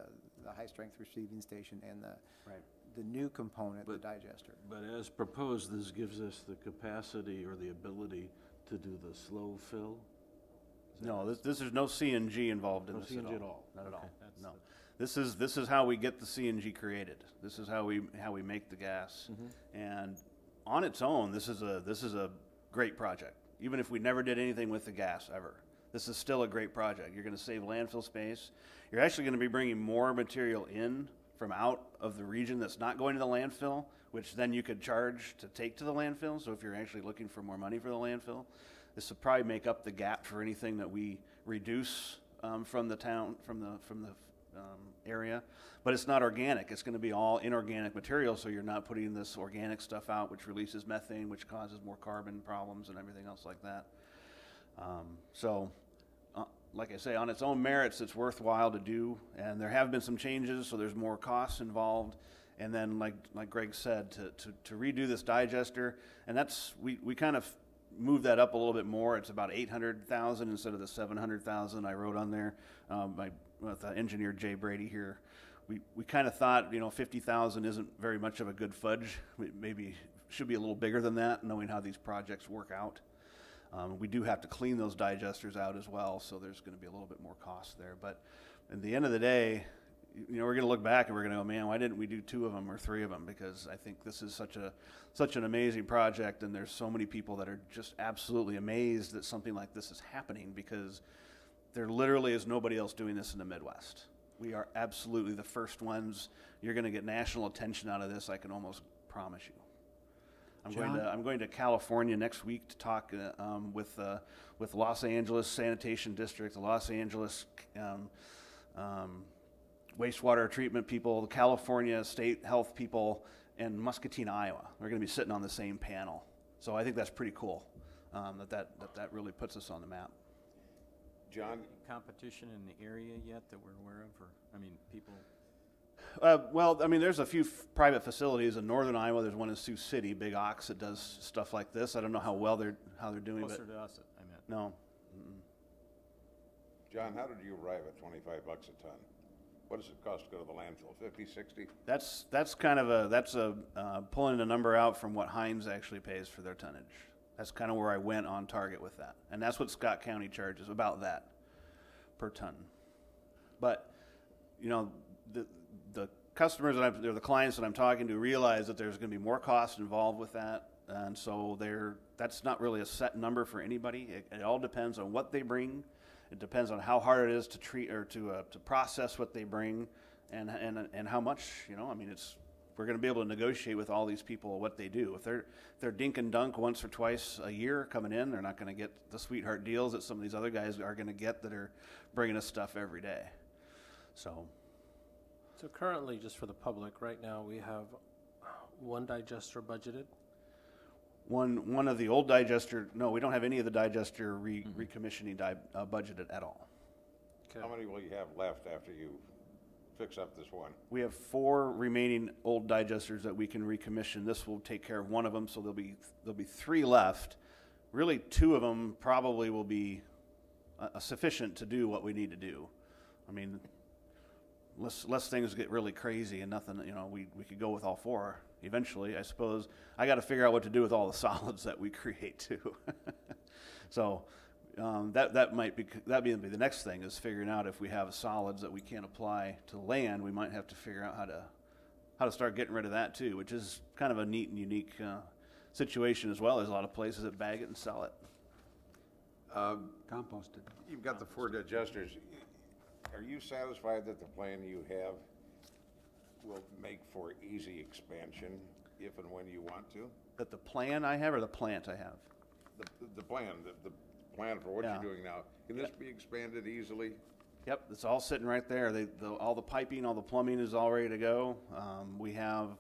high-strength receiving station and the new component, the digester. But as proposed, this gives us the capacity or the ability to do the slow fill? No, there's no CNG involved in this at all. No CNG at all? Not at all. Okay. No. This is how we get the CNG created. This is how we make the gas. And on its own, this is a great project. Even if we never did anything with the gas ever, this is still a great project. You're going to save landfill space. You're actually going to be bringing more material in from out of the region that's not going to the landfill, which then you could charge to take to the landfill. So if you're actually looking for more money for the landfill, this will probably make up the gap for anything that we reduce from the town, from the area. But it's not organic. It's going to be all inorganic material, so you're not putting this organic stuff out, which releases methane, which causes more carbon problems and everything else like that. Like I say, on its own merits, it's worthwhile to do, and there have been some changes, so there's more costs involved. And then, like Greg said, to redo this digester, and that's we kind of move that up a little bit more. It's about 800,000 instead of the 700,000 I wrote on there. With engineer Jay Brady here, we kind of thought, 50,000 isn't very much of a good fudge. Maybe should be a little bigger than that, knowing how these projects work out. We do have to clean those digesters out as well, so there's going to be a little bit more cost there. But at the end of the day, we're going to look back and we're going to go, man, why didn't we do 2 of them or 3 of them? Because I think this is such an amazing project, and there's so many people that are just absolutely amazed that something like this is happening, because there literally is nobody else doing this in the Midwest. We are absolutely the first ones. You're going to get national attention out of this, I can almost promise you. I'm going to California next week to talk with Los Angeles Sanitation District, the Los Angeles wastewater treatment people, the California state health people, and Muscatine, Iowa. They're going to be sitting on the same panel. So I think that's pretty cool, that really puts us on the map. John? Competition in the area yet that we're aware of, or, people? Well, there's a few private facilities in northern Iowa. There's one in Sioux City, Big Ox, that does stuff like this. I don't know how well they're doing. Closer to us, I meant. No. John, how did you arrive at $25 a ton? What does it cost to go to the landfill? 50, 60? That's kind of pulling a number out from what Hines actually pays for their tonnage. That's kind of where I went on target with that, and that's what Scott County charges, about that per ton. But the customers or the clients that I'm talking to realize that there's going to be more cost involved with that, and so that's not really a set number for anybody. It all depends on what they bring. It depends on how hard it is to treat or to process what they bring, and how much. We're going to be able to negotiate with all these people what they do. If they're dink and dunk once or twice a year coming in, they're not going to get the sweetheart deals that some of these other guys are going to get that are bringing us stuff every day. So currently, just for the public, right now we have 1 digester budgeted. One of the old digester. No, we don't have any of the digester recommissioning budgeted at all. Okay. How many will you have left after you fix up this one? We have 4 remaining old digesters that we can recommission. This will take care of one of them, so there'll be 3 left. Really, 2 of them probably will be sufficient to do what we need to do. Unless things get really crazy and nothing, we could go with all 4 eventually. I suppose I got to figure out what to do with all the solids that we create too. So that might be the next thing, is figuring out if we have solids that we can't apply to land. We might have to figure out how to start getting rid of that too, which is kind of a neat and unique situation as well. There's a lot of places that bag it and sell it. Composted. You've got the 4 digesters. Are you satisfied that the plan you have will make for easy expansion if and when you want to? That the plan I have, or the plant I have? The plan for what you're doing now. Can this be expanded easily? Yep, it's all sitting right there. All the piping, all the plumbing is all ready to go. We have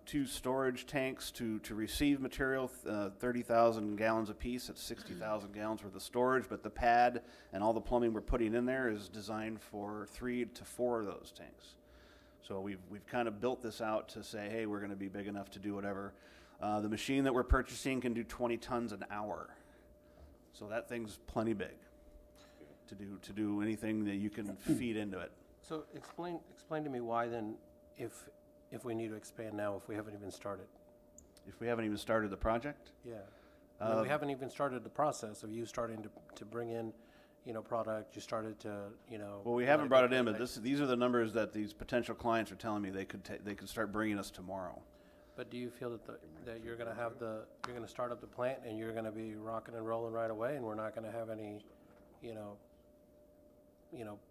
2 storage tanks to receive material, 30,000 gallons apiece. That's 60,000 gallons worth of storage, but the pad and all the plumbing we're putting in there is designed for 3 to 4 of those tanks. So we've kind of built this out to say, hey, we're going to be big enough to do whatever. The machine that we're purchasing can do 20 tons an hour. So that thing's plenty big to do anything that you can feed into it. So explain to me why then, if we need to expand now, if we haven't even started. If we haven't even started the project? Yeah. We haven't even started the process of you starting to bring in, product. You started to, Well, we haven't brought it in, but these are the numbers that these potential clients are telling me they could start bringing us tomorrow. But do you feel that you're going to start up the plant and you're going to be rocking and rolling right away, and we're not going to have any,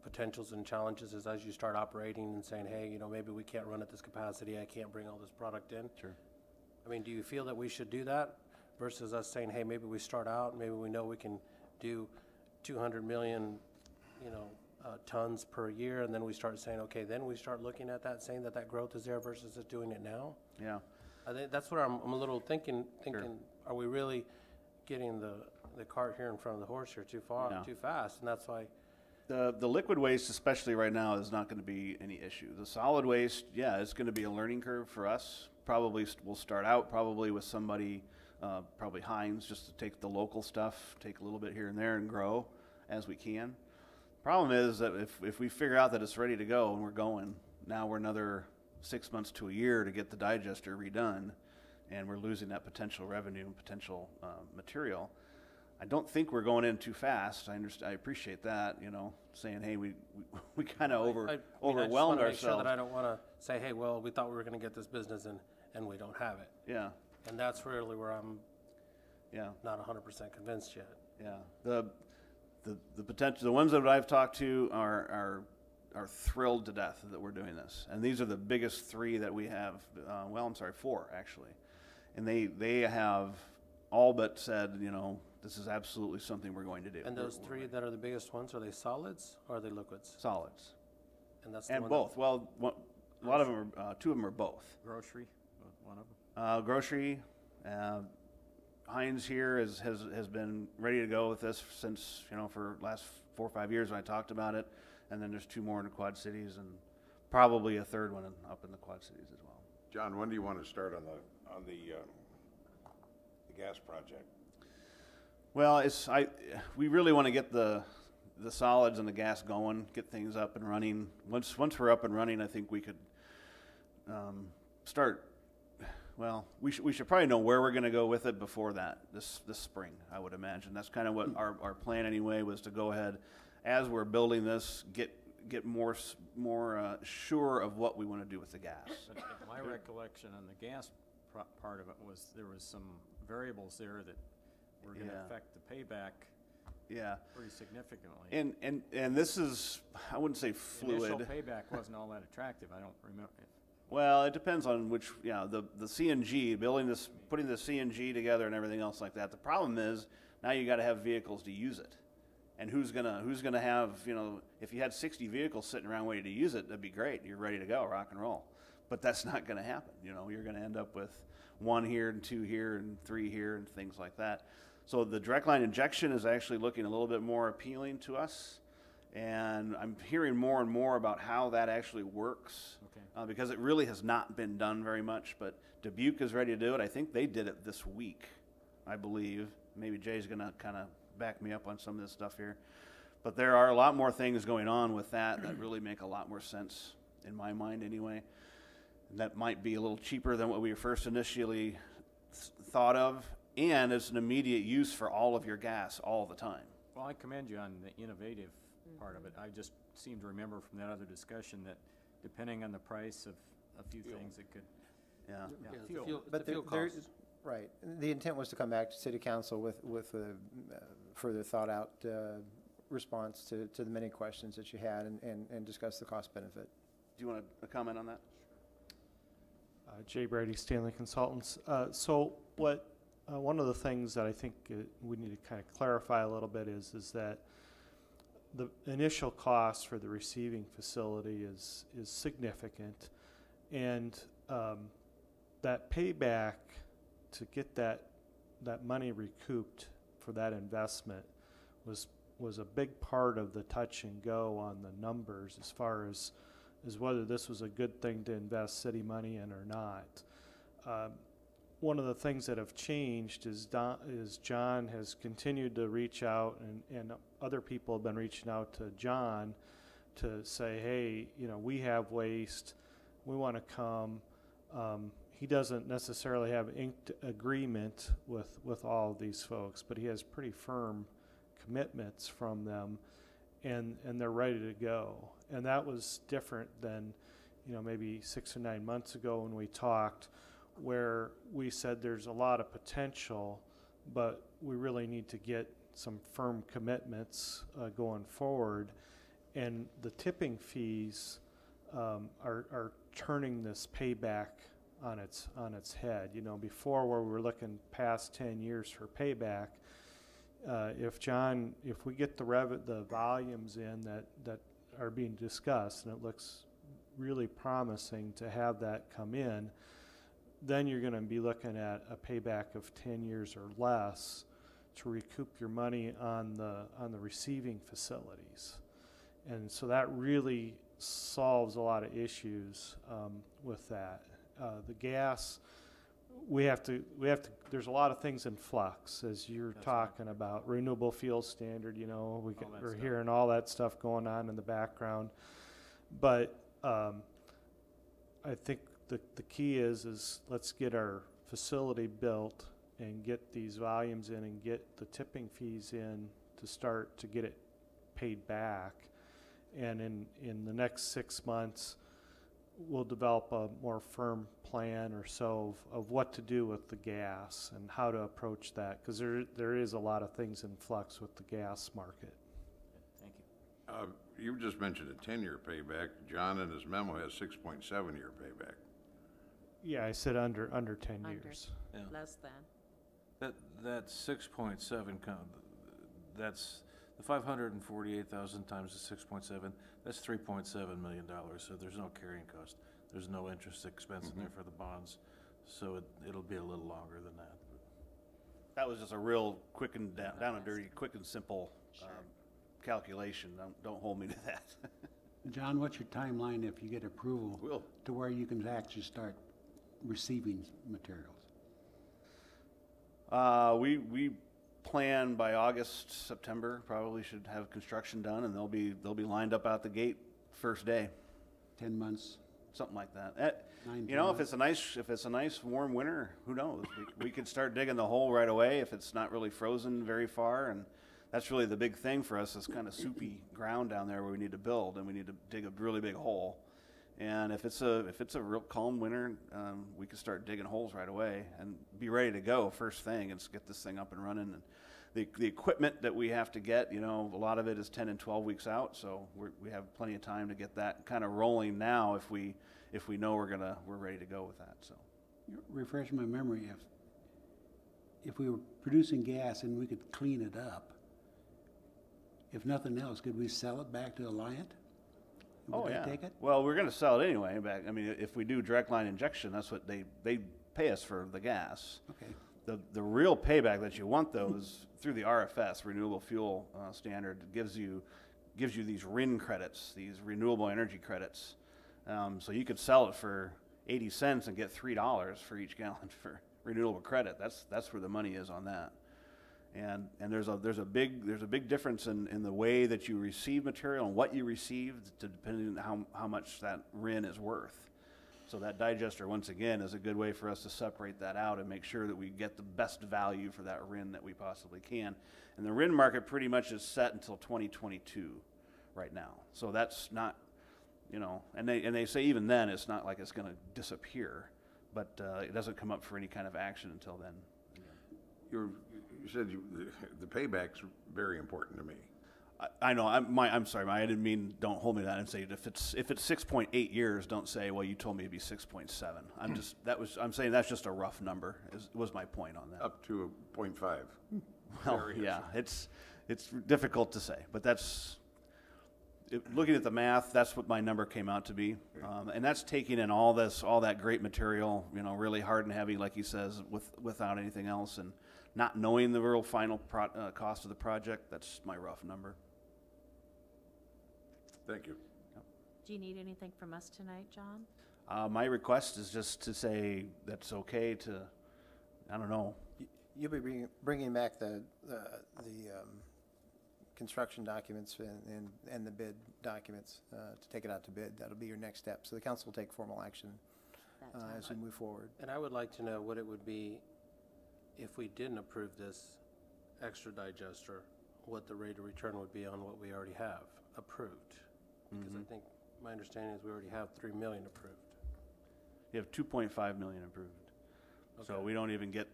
potentials and challenges as you start operating and saying, hey, maybe we can't run at this capacity. I can't bring all this product in. Sure. Do you feel that we should do that versus us saying, hey, maybe we start out, maybe we know we can do 200 million, tons per year, and then we start saying, okay, then we start looking at that, saying that growth is there versus us doing it now? Yeah. I think that's what I'm a little thinking, Sure. Are we really getting the cart here in front of the horse here too fast? And that's why. The liquid waste, especially right now, is not going to be any issue. The solid waste, it's going to be a learning curve for us. Probably we'll start out with somebody probably Heinz, just to take the local stuff, take a little bit here and there and grow as we can. Problem is that if we figure out that it's ready to go and we're going, now we're another 6 months to a year to get the digester redone, and we're losing that potential revenue and potential material. I don't think we're going in too fast. I appreciate that, you know, saying, hey, we kind of overwhelmed I just ourselves. want to make sure that I don't want to say, hey, well, we thought we were going to get this business and we don't have it. Yeah, And that's really where I'm yeah, not 100% convinced yet. yeah. The potential, the ones that I've talked to are thrilled to death that we're doing this. And these are the biggest three that we have, four actually. And they have all but said, you know, this is absolutely something we're going to do. And those three that are the biggest ones, are they solids or are they liquids? Solids. And that's the And one both. Well, a lot of them are, two of them are both. Grocery, one of them. Grocery, Heinz here has been ready to go with this since, you know, for last 4 or 5 years when I talked about it. And then there's 2 more in the Quad Cities and probably a third one up in the Quad Cities as well. John, when do you want to start on the gas project? Well, we really want to get the solids and the gas going, get things up and running. Once we're up and running, I think we could start. Well, we should probably know where we're going to go with it before that this spring. I would imagine that's kind of what our plan anyway was, to go ahead as we're building this, get more sure of what we want to do with the gas. But my recollection on the gas part of it was there was some variables there that were going to affect the payback pretty significantly. And this is, I wouldn't say fluid. Initial payback wasn't all that attractive. I don't remember. Well, it depends on which, the CNG, putting the CNG together and everything else like that. The problem is now you got to have vehicles to use it. And who's gonna have, if you had 60 vehicles sitting around waiting to use it, that'd be great. You're ready to go, rock and roll. But that's not gonna happen. You're gonna end up with 1 here and 2 here and 3 here and things like that. So the direct line injection is actually looking a little bit more appealing to us. And I'm hearing more and more about how that actually works. Okay. Because it really has not been done very much. But Dubuque is ready to do it. I think they did it this week, I believe. Maybe Jay's gonna kind of back me up on some of this stuff here. But there are a lot more things going on with that really make a lot more sense in my mind anyway. And that might be a little cheaper than what we first initially thought of, and it's an immediate use for all of your gas all the time. Well, I commend you on the innovative part of it. I just seem to remember from that other discussion that depending on the price of a few things, it could. Fuel. But right. The intent was to come back to City Council with a further thought out response to the many questions that you had and discuss the cost benefit. Do you want to comment on that? Jay Brady, Stanley Consultants. So one of the things that I think we need to kind of clarify a little bit is that the initial cost for the receiving facility is significant, and that payback to get that money recouped for that investment was a big part of the touch and go on the numbers as far as whether this was a good thing to invest city money in or not. One of the things that have changed is John has continued to reach out, and other people have been reaching out to John to say, hey, we have waste, we want to come. He doesn't necessarily have inked agreement with all of these folks, but he has pretty firm commitments from them, and they're ready to go. And that was different than, maybe 6 or 9 months ago when we talked, where we said there's a lot of potential, but we really need to get some firm commitments going forward. And the tipping fees are turning this payback on its head. Before, where we were looking past 10 years for payback, if we get the volumes in that are being discussed, and it looks really promising to have that come in, then you're going to be looking at a payback of 10 years or less to recoup your money on the receiving facilities. And so that really solves a lot of issues with that. The gas, we have to, there's a lot of things in flux, as you're talking about, renewable fuel standard, you know, we're hearing all that stuff going on in the background. But, I think the key is let's get our facility built and get these volumes in and get the tipping fees in to start to get it paid back. And in the next 6 months, we'll develop a more firm plan or so of what to do with the gas and how to approach that, because there is a lot of things in flux with the gas market. Thank you. You just mentioned a 10-year payback. John in his memo has 6.7-year payback. Yeah, I said under 10 years. Yeah. Less than. That 6.7, that's the 548,000 times the 6.7, that's $3.7 million, so there's no carrying cost. There's no interest expense in there for the bonds, so it'll be a little longer than that. That was just a real quick and down and dirty, quick and simple calculation. Don't hold me to that. John, what's your timeline if you get approval to where you can actually start receiving materials? We plan by August, September, probably should have construction done, and they'll be lined up out the gate first day. 10 months, something like that. 9, you know, if it's a nice warm winter, who knows? We could start digging the hole right away if it's not really frozen very far, and that's really the big thing for us. Is kind of soupy ground down there where we need to build, and we need to dig a really big hole. And if it's a real calm winter, we could start digging holes right away and be ready to go first thing and get this thing up and running. And the equipment that we have to get, you know, a lot of it is 10 and 12 weeks out, so we have plenty of time to get that kind of rolling now if we know we're ready to go with that. So, refresh my memory. If we were producing gas and we could clean it up, if nothing else, could we sell it back to Alliant? Would they take it? Well, we're going to sell it anyway. Back. I mean, if we do direct line injection, that's what they pay us for the gas. Okay. The real payback that you want though is through the RFS, renewable fuel standard. Gives you these RIN credits, these renewable energy credits. So you could sell it for 80 cents and get $3 for each gallon for renewable credit. That's where the money is on that. And there's a big difference in the way that you receive material and what you receive, depending on how much that RIN is worth. So that digester, once again, is a good way for us to separate that out and make sure that we get the best value for that RIN that we possibly can. And the RIN market pretty much is set until 2022 right now. So that's not, you know, and they say even then it's not like it's going to disappear, but it doesn't come up for any kind of action until then. You said the payback's very important to me. I know. I'm sorry. I didn't mean. Don't hold me to that and say if it's 6.8 years. Don't say, well, you told me it'd be 6.7. I'm saying that's just a rough number. Was my point on that. Up to a 0.5. Well, yeah. It's difficult to say, but looking at the math, that's what my number came out to be, and that's taking in all that great material, you know, really hard and heavy, like he says, without anything else, and not knowing the real final cost of the project. That's my rough number. Thank you. Do you need anything from us tonight, John? My request is just to say that's okay to, I don't know. You'll be bringing back the construction documents and the bid documents to take it out to bid. That'll be your next step. So the council will take formal action as we move forward. And I would like to know what it would be if we didn't approve this extra digester, what the rate of return would be on what we already have approved. Because I think my understanding is we already have 3 million approved. You have 2.5 million approved. Okay. So we don't even get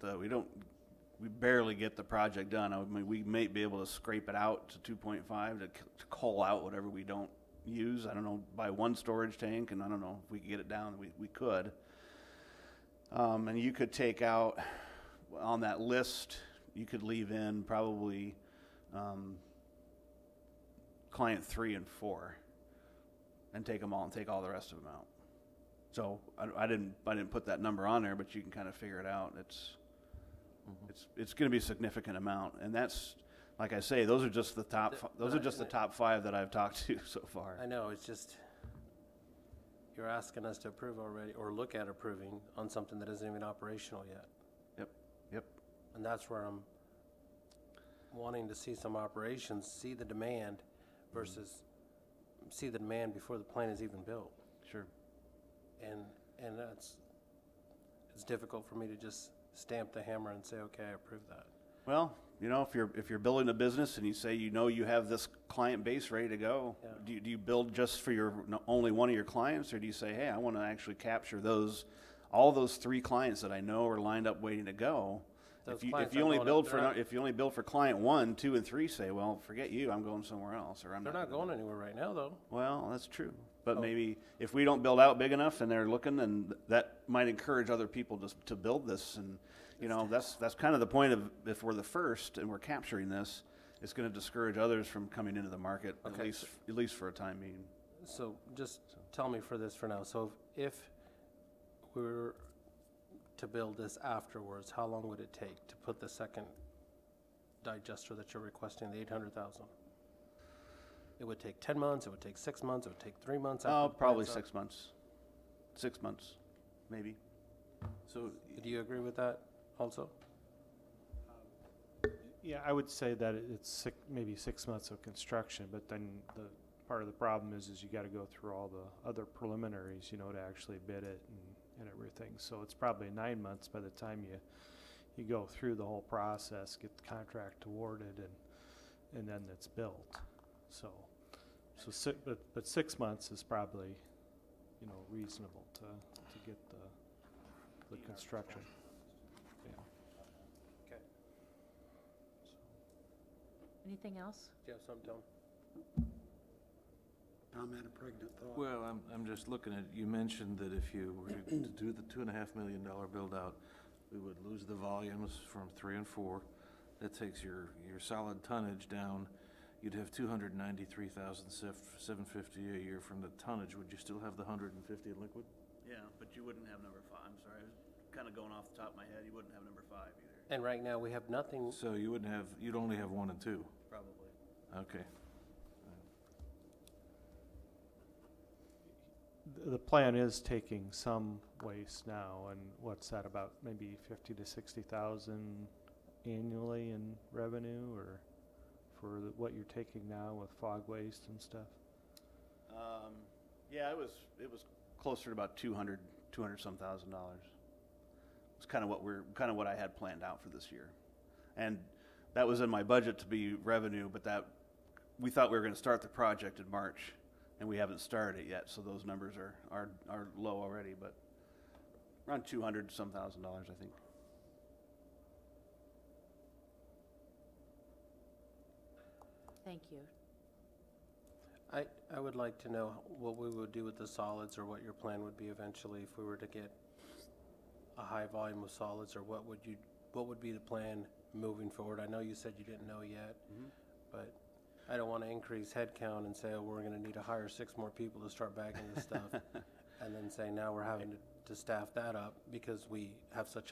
we barely get the project done. I mean, we may be able to scrape it out to 2.5 to call out whatever we don't use. I don't know, buy one storage tank, and I don't know if we could get it down. We could. And you could take out, on that list, you could leave in probably client 3 and 4 and take them all and take all the rest of them out. So I didn't put that number on there, but you can kind of figure it out. It's going to be a significant amount, and that's, like I say, those are just the top. The top 5 that I've talked to so far. I know, it's just you're asking us to approve already, or look at approving on something that isn't even operational yet. Yep. And that's where I'm wanting to see some operations, see the demand versus see the demand before the plan is even built. Sure. And it's difficult for me to just stamp the hammer and say, okay, I approve that. Well, you know, if you're building a business and you say you have this client base ready to go, Yeah. do you build just for only one of your clients, or do you say, hey, I want to actually capture all those 3 clients that I know are lined up waiting to go? Those If you clients only aren't build going- they're not- if you only build for client 1, 2, and 3, say, well, forget you, I'm going somewhere else, or I'm They're not not going anywhere right now, though. Well, that's true. But Oh. maybe if we don't build out big enough and they're looking, then that might encourage other people to build this. And, you know, that's kind of the point of, if we're the first and we're capturing this, it's going to discourage others from coming into the market, Okay. at least for a time being. So just tell me for this for now. So if we were to build this afterwards, how long would it take to put the second digester that you're requesting, the 800,000? It would take 10 months, it would take 6 months, it would take 3 months? after Oh, the probably plant's up? 6 months. 6 months, maybe. So do you agree with that also? Yeah, I would say that it's maybe 6 months of construction, but then the part of the problem is you got to go through all the other preliminaries, you know, to actually bid it and everything. So it's probably 9 months by the time you go through the whole process, get the contract awarded, and then it's built. So but 6 months is probably, you know, reasonable to get the construction. Yeah. Okay. Anything else? Do you have something, Tom? Tom had a pregnant thought. Well, I'm just looking at, you mentioned that if you were to do the $2.5 million build out, we would lose the volumes from 3 and 4. That takes your solid tonnage down. You'd have 293,750 a year from the tonnage. Would you still have the 150 in liquid? Yeah, but you wouldn't have number 5. I'm sorry, I was kind of going off the top of my head. You wouldn't have number 5 either. And right now, we have nothing. So you'd only have 1 and 2. Probably. Okay. The plan is taking some waste now, and what's that, about maybe 50 to 60,000 annually in revenue, or for what you're taking now with fog waste and stuff? Yeah, it was closer to about $200 some thousand. It's kind of what I had planned out for this year, and that was in my budget to be revenue. But that we thought we were going to start the project in March, and we haven't started it yet, so those numbers are low already. But around $200 some thousand, I think. Thank you. I would like to know what we would do with the solids, or what your plan would be eventually if we were to get a high volume of solids, or what would be the plan moving forward? I know you said you didn't know yet, but I don't want to increase headcount and say, oh, we're going to need to hire 6 more people to start bagging this stuff, and then say now we're having to staff that up because we have such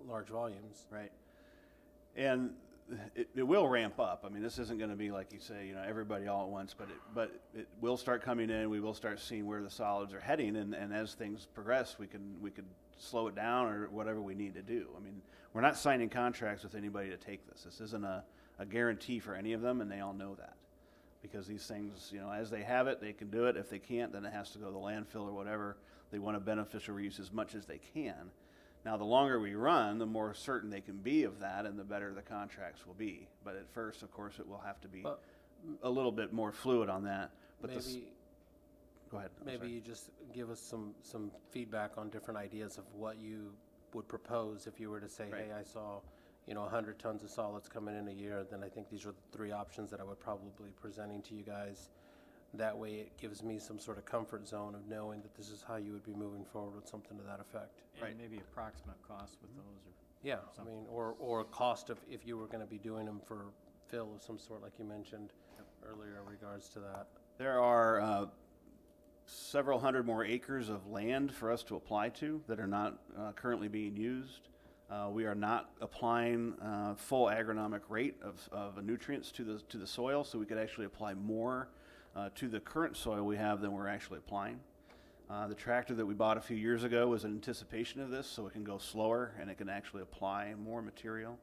large volumes. Right. And it will ramp up. I mean, this isn't going to be like you say, you know, everybody all at once, but it will start coming in. We will start seeing where the solids are heading, and as things progress, we can slow it down or whatever we need to do. I mean, we're not signing contracts with anybody to take this. This isn't a guarantee for any of them, and they all know that, because these things, you know, as they have it, they can do it. If they can't, then it has to go to the landfill or whatever. They want a beneficial reuse as much as they can. Now, the longer we run, the more certain they can be of that, and the better the contracts will be. But at first, of course, it will have to be a little bit more fluid on that. But go ahead. Maybe you just give us some feedback on different ideas of what you would propose if you were to say, Right. hey, I saw, 100 tons of solids coming in a year, then I think these are the 3 options that I would probably be presenting to you guys. That way it gives me some sort of comfort zone of knowing that this is how you would be moving forward with something to that effect. And maybe approximate cost with those, or Yeah, I mean, or cost of, if you were going to be doing them for fill of some sort, like you mentioned earlier in regards to that. There are several hundred more acres of land for us to apply to that are not currently being used. We are not applying full agronomic rate of nutrients to the soil, so we could actually apply more to the current soil we have than we're actually applying. The tractor that we bought a few years ago was in anticipation of this, so it can go slower and it can actually apply more material.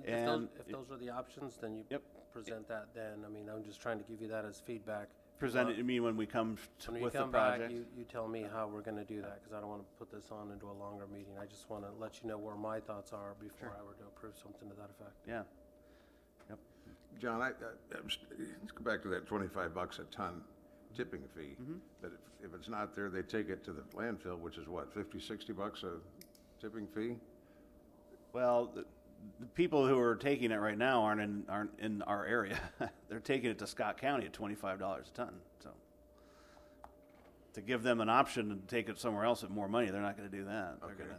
If those are the options, then you present that then. I mean, I'm just trying to give you that as feedback. Present it to me when we come When you with the come back, project. you tell me how we're gonna do that, because I don't want to put this on into a longer meeting. I just want to let you know where my thoughts are before I were to approve something to that effect. Yeah. John, let's go back to that 25 bucks a ton tipping fee. But if it's not there, they take it to the landfill, which is what, 50, 60 bucks a tipping fee? Well, the people who are taking it right now aren't in our area. They're taking it to Scott County at $25 a ton. So to give them an option to take it somewhere else at more money, they're not going to do that.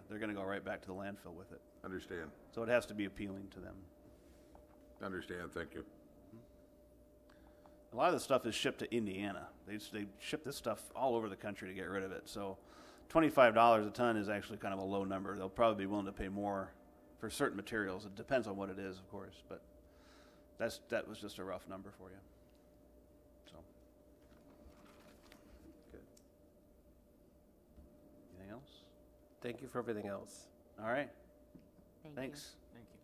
They're going to go right back to the landfill with it. Understand. So it has to be appealing to them. Understand, thank you. A lot of the stuff is shipped to Indiana. They ship this stuff all over the country to get rid of it. So $25 a ton is actually kind of a low number. They'll probably be willing to pay more for certain materials. It depends on what it is, of course, but that was just a rough number for you. So, good. Anything else? Thank you for everything else. All right. Thank Thanks. Thank you.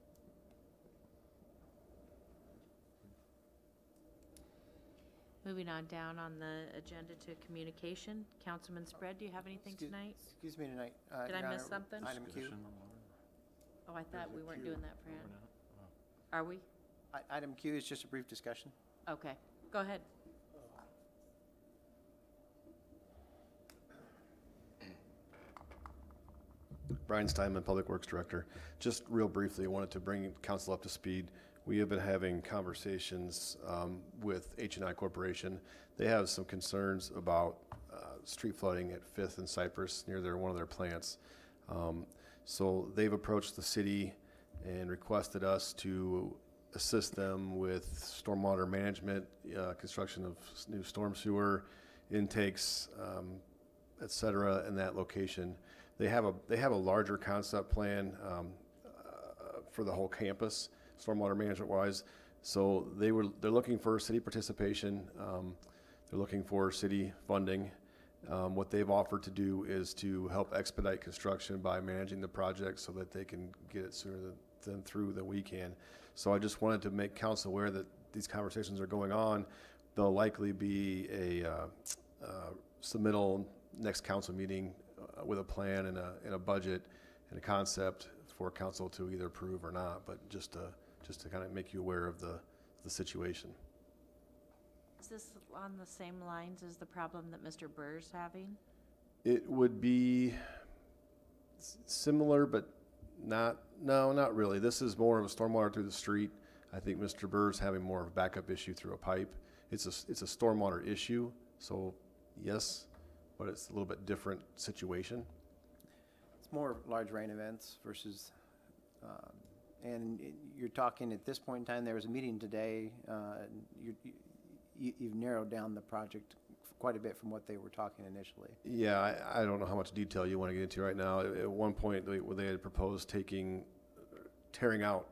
Moving on down on the agenda to communication. Councilman Spread, do you have anything tonight? Excuse me tonight. Did I Your miss Honor, something? Item Q. Oh, I thought we weren't doing that, Fran. Are we? Item Q is just a brief discussion. Okay, go ahead. Brian Steinman, Public Works Director. Just real briefly, I wanted to bring council up to speed. We have been having conversations with H&I Corporation. They have some concerns about street flooding at 5th and Cypress near one of their plants. So they've approached the city and requested us to assist them with stormwater management, construction of new storm sewer intakes, et cetera, in that location. They have a larger concept plan for the whole campus, stormwater management wise. So they're looking for city participation. They're looking for city funding. What they've offered to do is to help expedite construction by managing the project so that they can get it sooner than we can. So I just wanted to make council aware that these conversations are going on. There'll likely be a submittal next council meeting with a plan and a budget and a concept for council to either approve or not, but just to kind of make you aware of the situation. Is this on the same lines as the problem that Mr. Burr's having? It would be similar, but not really. This is more of a stormwater through the street. I think Mr. Burr's having more of a backup issue through a pipe. It's a stormwater issue, so yes, but it's a little bit different situation. It's more large rain events versus, and you're talking at this point in time, there was a meeting today, you've narrowed down the project quite a bit from what they were talking initially. Yeah, I don't know how much detail you want to get into right now. At one point, they had proposed tearing out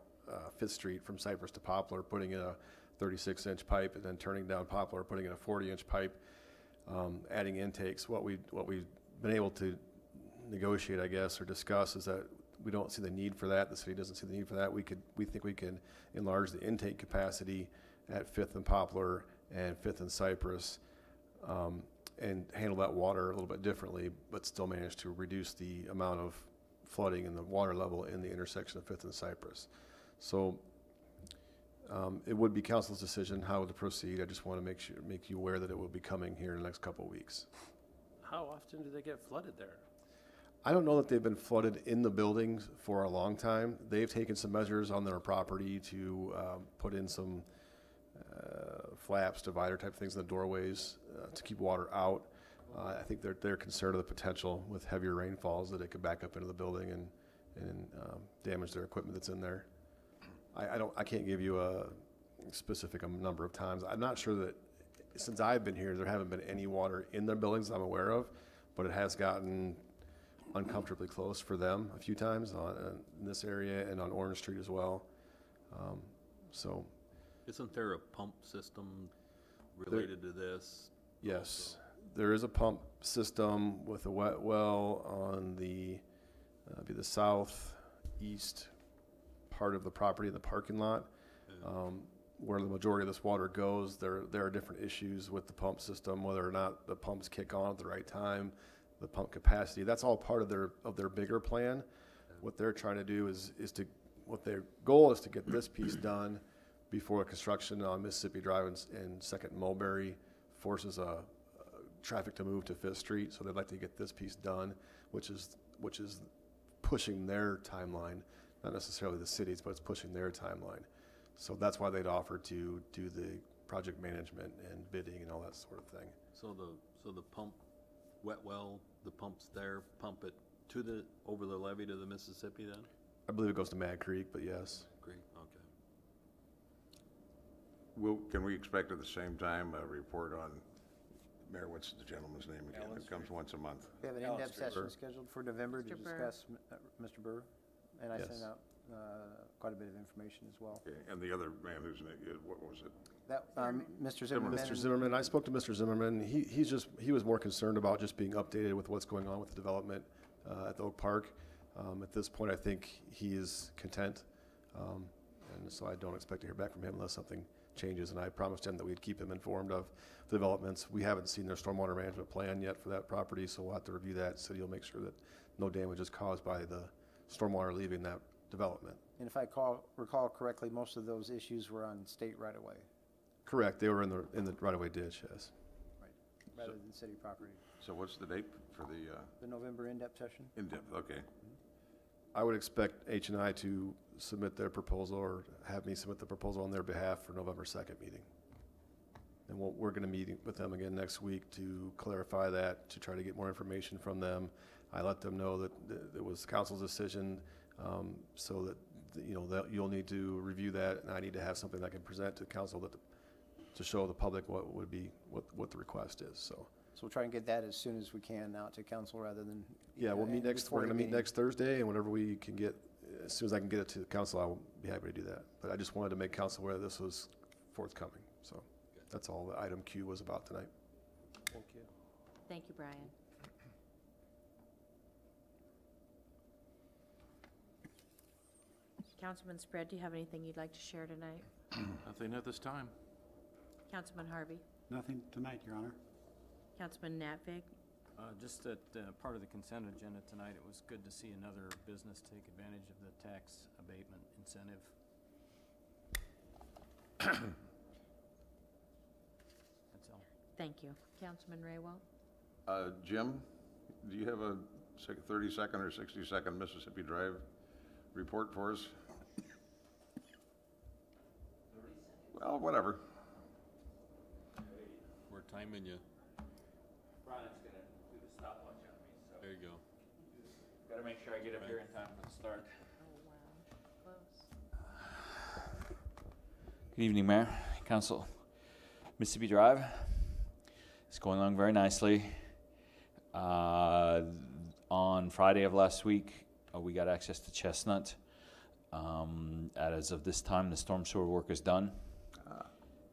5th Street from Cypress to Poplar, putting in a 36-inch pipe, and then turning down Poplar, putting in a 40-inch pipe, adding intakes. What we've been able to negotiate, I guess, or discuss is that we don't see the need for that. The city doesn't see the need for that. We think we can enlarge the intake capacity at 5th and Poplar and 5th and Cypress, and handle that water a little bit differently, but still manage to reduce the amount of flooding and the water level in the intersection of 5th and Cypress. So it would be council's decision how to proceed. I just want to make you aware that it will be coming here in the next couple of weeks. How often do they get flooded there? I don't know that they've been flooded in the buildings for a long time. They've taken some measures on their property to put in some flaps, divider type things in the doorways to keep water out. I think they're concerned of the potential with heavier rainfalls that it could back up into the building and damage their equipment that's in there. I can't give you a specific number of times. I'm not sure that since I've been here, there haven't been any water in their buildings I'm aware of, but it has gotten uncomfortably close for them a few times in this area and on Orange Street as well. So. Isn't there a pump system related to this? Yes. there is a pump system with a wet well on the, be the southeast part of the property in the parking lot. Where the majority of this water goes, there are different issues with the pump system, whether or not the pumps kick on at the right time, the pump capacity. That's all part of their bigger plan. What they're trying to do what their goal is to get this piece done before construction on Mississippi Drive and Second and Mulberry forces traffic to move to Fifth Street. So they'd like to get this piece done, which is pushing their timeline, not necessarily the city's, but it's pushing their timeline. So that's why they'd offer to do the project management and bidding and all that sort of thing. So the pump, wet well, the pump's there, pump it over the levee to the Mississippi then? I believe it goes to Mad Creek, but yes. Creek, okay. Can we expect at the same time a report on, Mayor, what's the gentleman's name again? It comes once a month. We have an in-depth session scheduled for November to discuss Mr. Burr, and I sent out quite a bit of information as well. Okay, and the other man whose name, what was it? That, Mr. Zimmerman. Mr. Zimmerman, I spoke to Mr. Zimmerman. He was more concerned about just being updated with what's going on with the development at the Oak Park. At this point, I think he is content, and so I don't expect to hear back from him unless something changes. And I promised him that we'd keep him informed of the developments. We haven't seen their stormwater management plan yet for that property, so we'll have to review that. City will make sure that no damage is caused by the stormwater leaving that development. And if I recall correctly, most of those issues were on state right-of-way. Correct. They were in the right-of-way ditch, yes. Right, rather than city property. So what's the date for the November in-depth session? In-depth, okay. I would expect H&I to submit their proposal or have me submit the proposal on their behalf for November 2nd meeting. And we're going to meet with them again next week to clarify that, to try to get more information from them. I let them know that it was council's decision, so that that you'll need to review that, and I need to have something I can present to council to show the public what the request is. So we'll try and get that as soon as we can out to council rather than. Yeah, we'll meet we're going to meet next Thursday, and whatever we can get, as soon as I can get it to the council, I will be happy to do that. But I just wanted to make council aware this was forthcoming. So that's all the item Q was about tonight. Thank you. Thank you, Brian. Councilman Spread, do you have anything you'd like to share tonight? Nothing at this time. Councilman Harvey? Nothing tonight, Your Honor. Councilman Natvig? Just that part of the consent agenda tonight, it was good to see another business take advantage of the tax abatement incentive. That's all. Thank you. Councilman Raywell? Jim, do you have a 30-second or 60-second Mississippi Drive report for us? Well, whatever. We're timing you. Brian's gonna do the stopwatch on me, so. There you go. Gotta make sure I get up here in time for the start. Oh, wow. Close. Good evening, Mayor, Council. Mississippi Drive is going along very nicely. On Friday of last week, we got access to Chestnut. As of this time, the storm sewer work is done.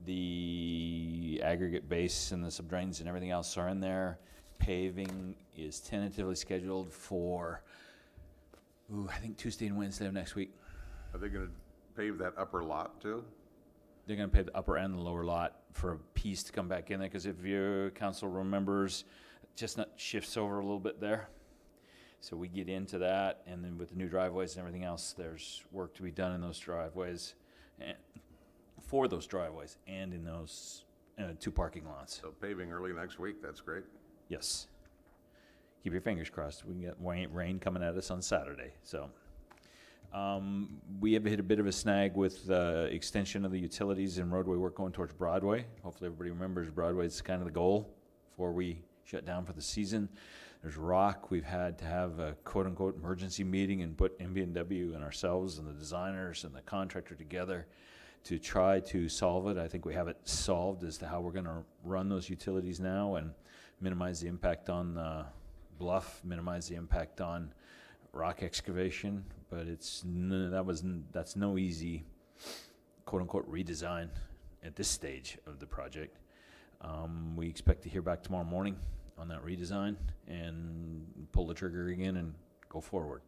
The aggregate base and the subdrains and everything else are in there. Paving is tentatively scheduled for, I think Tuesday and Wednesday of next week. Are they going to pave that upper lot too? They're going to pave the upper and the lower lot for a piece to come back in there, because if your council remembers, Chestnut shifts over a little bit there. So we get into that, and then with the new driveways and everything else, there's work to be done in those driveways, and for those driveways, and in those 2 parking lots. So paving early next week, that's great. Yes. Keep your fingers crossed. We can get rain coming at us on Saturday. So we have hit a bit of a snag with extension of the utilities and roadway work going towards Broadway. Hopefully everybody remembers Broadway is kind of the goal before we shut down for the season. There's rock. We've had to have a quote-unquote emergency meeting and put MB&W and ourselves and the designers and the contractor together to try to solve it. I think we have it solved as to how we're going to run those utilities now and minimize the impact on the bluff, minimize the impact on rock excavation. But that's no easy quote-unquote redesign at this stage of the project. We expect to hear back tomorrow morning on that redesign and pull the trigger again and go forward.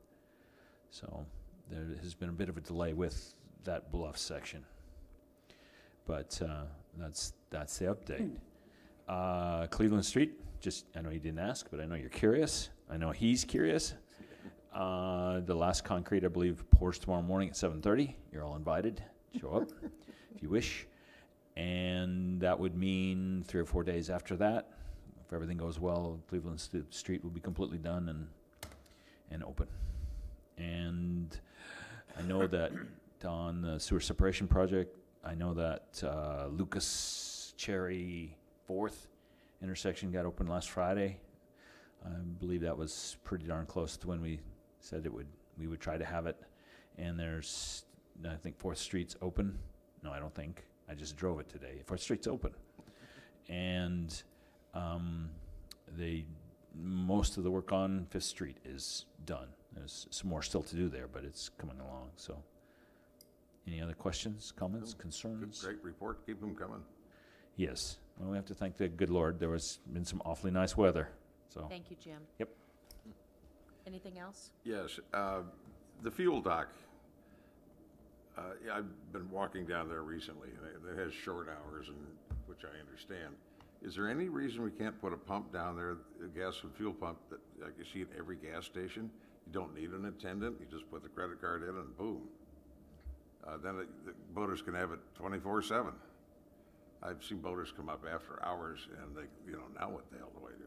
So there has been a bit of a delay with that bluff section. But that's the update. Cleveland Street, I know you didn't ask, but I know you're curious. I know he's curious. The last concrete, I believe, pours tomorrow morning at 7:30. You're all invited. Show up if you wish. And that would mean 3 or 4 days after that, if everything goes well, Cleveland Street will be completely done and open. And I know that on the sewer separation project, I know that Lucas Cherry 4th intersection got open last Friday. I believe that was pretty darn close to when we said we would try to have it. And there's, I think 4th Street's open. No, I don't think. I just drove it today. 4th Street's open. And most of the work on 5th Street is done. There's some more still to do there, but it's coming along. So, any other questions, comments, concerns? Great report. Keep them coming. Yes. Well, we have to thank the good Lord. There was been some awfully nice weather. So. Thank you, Jim. Yep. Anything else? Yes, the fuel dock. I've been walking down there recently, and it has short hours, which I understand. Is there any reason we can't put a pump down there, a gas and fuel pump, that like you see at every gas station? You don't need an attendant. You just put the credit card in, and boom. Then the boaters can have it 24/7. I've seen boaters come up after hours, and they, now what the hell do I do?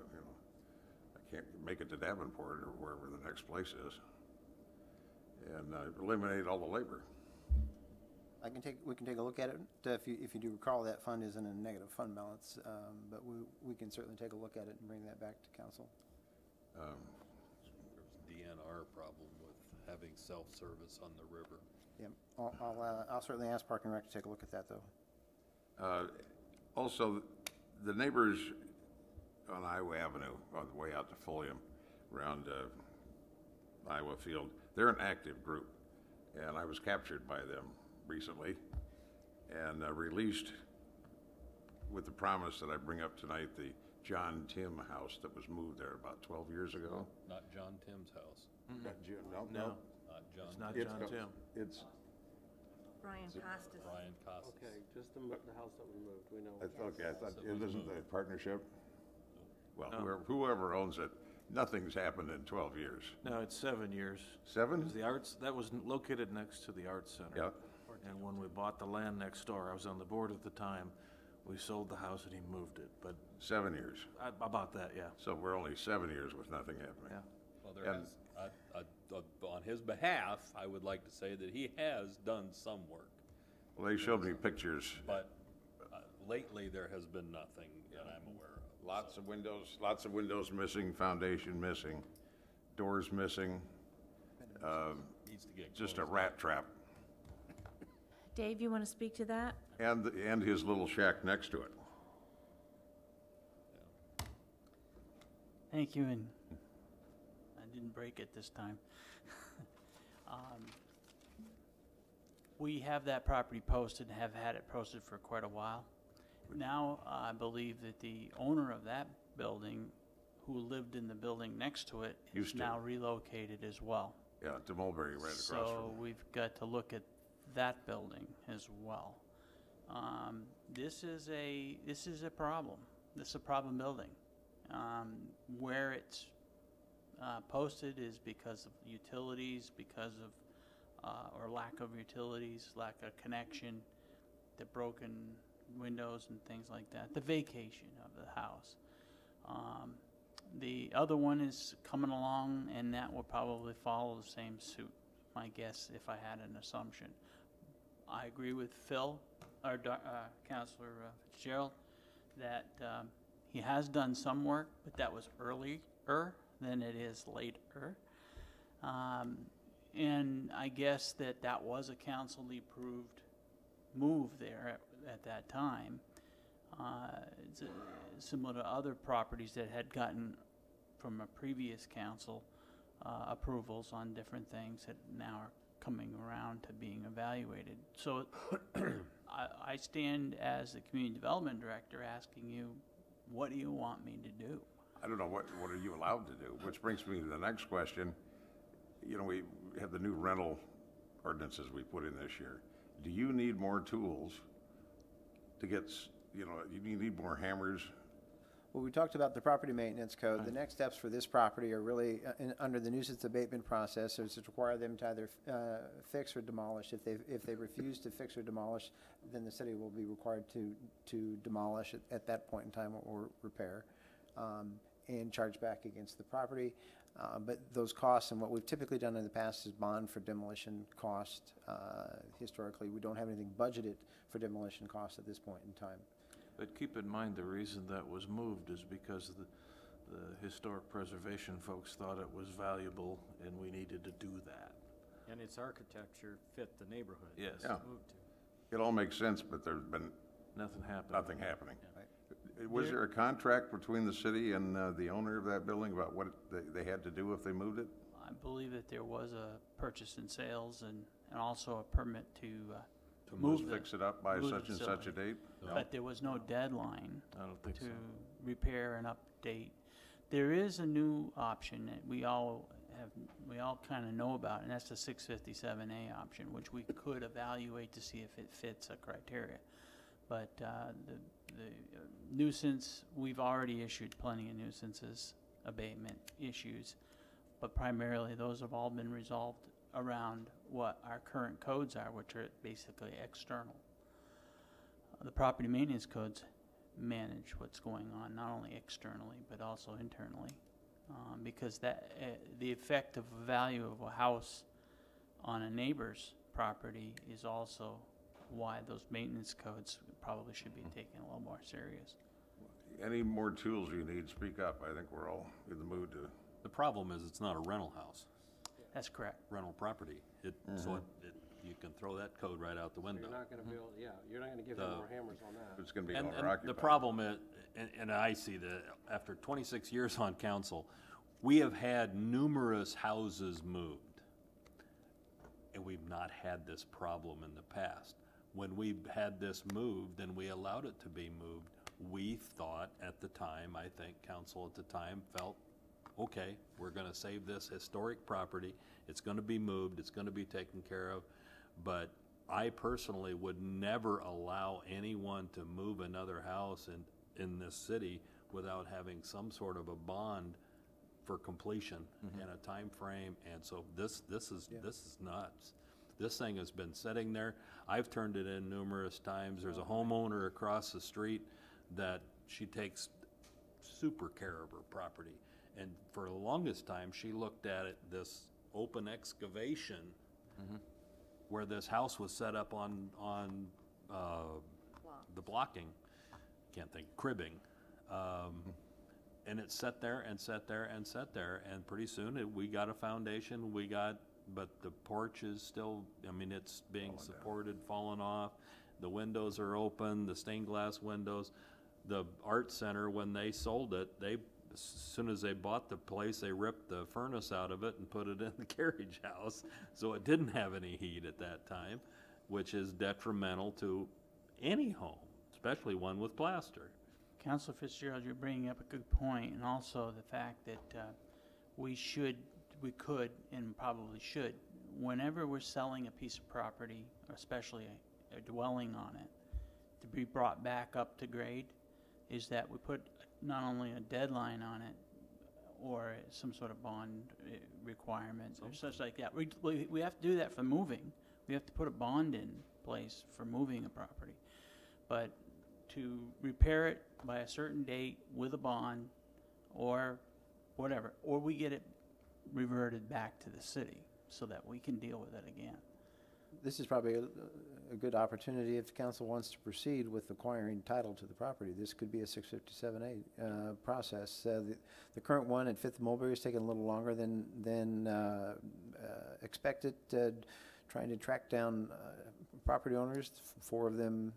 I can't make it to Davenport or wherever the next place is, and eliminate all the labor. We can take a look at it. If you do recall, that fund is in a negative fund balance, but we can certainly take a look at it and bring that back to council. There's DNR problem with having self-service on the river. Yeah, I'll certainly ask Park and Rec to take a look at that, though. Also, the neighbors on Iowa Avenue, on the way out to Fulham, around Iowa Field, they're an active group, and I was captured by them recently and released with the promise that I bring up tonight the John Tim house that was moved there about 12 years ago. Not John Tim's house. No. Not John. It's not It's John Tim. It's, Brian Costas. Brian Costas. Okay, just the house that we moved, we know. okay, I thought, it isn't the partnership? Well, whoever owns it, nothing's happened in 12 years. No, it's 7 years. 7? It was the arts, that was located next to the Arts Center. Yeah. And when we bought the land next door, I was on the board at the time, we sold the house and he moved it, but. 7 years. About that, yeah. So we're only 7 years with nothing happening. Yeah. Well, there has, on his behalf, I would like to say that he has done some work. Well, they showed me pictures. But lately, there has been nothing that I'm aware of. Lots of windows missing, foundation missing, doors missing. Needs to get Just a closed. rat trap. Dave, you want to speak to that? And his little shack next to it. Thank you, and I didn't break it this time. We have that property posted, have had it posted for quite a while. Now, I believe that the owner of that building, who lived in the building next to it, is Used to. now relocated as well. Yeah, to Mulberry right across So from. we've got to look at that building as well. This is a problem. This is a problem building. Where it's posted is because of utilities, because of or lack of utilities, lack of connection, the broken windows and things like that, the vacation of the house. The other one is coming along, and that will probably follow the same suit, my guess, if I had an assumption. I agree with Phil, or Councilor Fitzgerald, that he has done some work, but that was earlier than it is later. And I guess that was a council-approved move there at that time. It's similar to other properties that had gotten from a previous council approvals on different things that now are coming around to being evaluated. So I stand as the community development director asking you, what do you want me to do? I don't know, what are you allowed to do? Which brings me to the next question. You know, we have the new rental ordinances we put in this year. Do you need more tools to get, you know, you need more hammers? Well, we talked about the property maintenance code. The next steps for this property are really under the nuisance abatement process, is to require them to either fix or demolish. If they refuse to fix or demolish, then the city will be required to demolish at that point in time or repair and charge back against the property. But those costs, and what we've typically done in the past is bond for demolition cost. Historically, we don't have anything budgeted for demolition costs at this point in time. But keep in mind, the reason that was moved is because the historic preservation folks thought it was valuable and we needed to do that. And its architecture fit the neighborhood. Yes. it's Yeah. moved to. It all makes sense, but there's been Nothing happened. nothing happening. Was there a contract between the city and the owner of that building about what they had to do if they moved it? I believe that there was a purchase and sales and also a permit to move the, fix it up by move the such and such a facility. date? But there was no deadline I don't think to so. repair and update. There is a new option that we all kind of know about, and that's the 657A option, which we could evaluate to see if it fits a criteria. But the nuisance, we've already issued plenty of nuisances abatement issues, but primarily those have all been resolved around what our current codes are, which are basically external. The property maintenance codes manage what's going on, not only externally, but also internally. Because that the effect of value of a house on a neighbor's property is also why those maintenance codes probably should be taken a little more serious. Any more tools you need, speak up. I think we're all in the mood to. The problem is it's not a rental house, That's correct. rental property. So you can throw that code right out the window. You're not gonna be able, you're not gonna give them more hammers on that. It's gonna be And owner the occupied. problem is, and I see that after 26 years on council, we have had numerous houses moved, and we've not had this problem in the past. When we had this moved and we allowed it to be moved, we thought at the time, I think council at the time felt, okay, we're gonna save this historic property, it's gonna be moved, it's gonna be taken care of, but I personally would never allow anyone to move another house in this city without having some sort of a bond for completion and a time frame. And so this is nuts. This thing has been sitting there. I've turned it in numerous times. There's a homeowner across the street that she takes super care of her property. And for the longest time, she looked at it, this open excavation where this house was set up on the blocking, can't think, cribbing. And it sat there and sat there and sat there, and pretty soon we got a foundation, but the porch is still, I mean, it's being supported, falling off. The windows are open, the stained glass windows. The art center, when they sold it, as soon as they bought the place, they ripped the furnace out of it and put it in the carriage house. So it didn't have any heat at that time, which is detrimental to any home, especially one with plaster. Councilor Fitzgerald, you're bringing up a good point, and also the fact that we could, and probably should, whenever we're selling a piece of property, especially a dwelling on it, to be brought back up to grade, is that we put not only a deadline on it or some sort of bond requirement or such like that. We have to do that for moving. We have to put a bond in place for moving a property. But to repair it by a certain date with a bond or whatever, or we get it reverted back to the city so that we can deal with it again. This is probably a good opportunity if the council wants to proceed with acquiring title to the property. This could be a 657A process. The current one at 5th and Mulberry is taking a little longer than expected, trying to track down property owners. 4 of them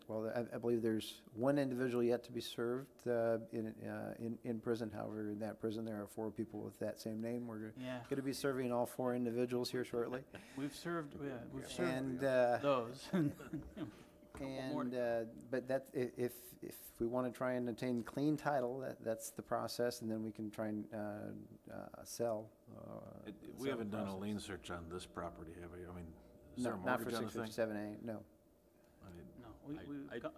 Well, I believe there's one individual yet to be served in prison. However, in that prison, there are 4 people with that same name. We're Yeah. going to be serving all 4 individuals here shortly. We've served And, those. but that, if we want to try and attain clean title, that's the process, and then we can try and sell. We haven't done a lien search on this property, have we? I mean, is there a Not for mortgage on the thing? 657A, no.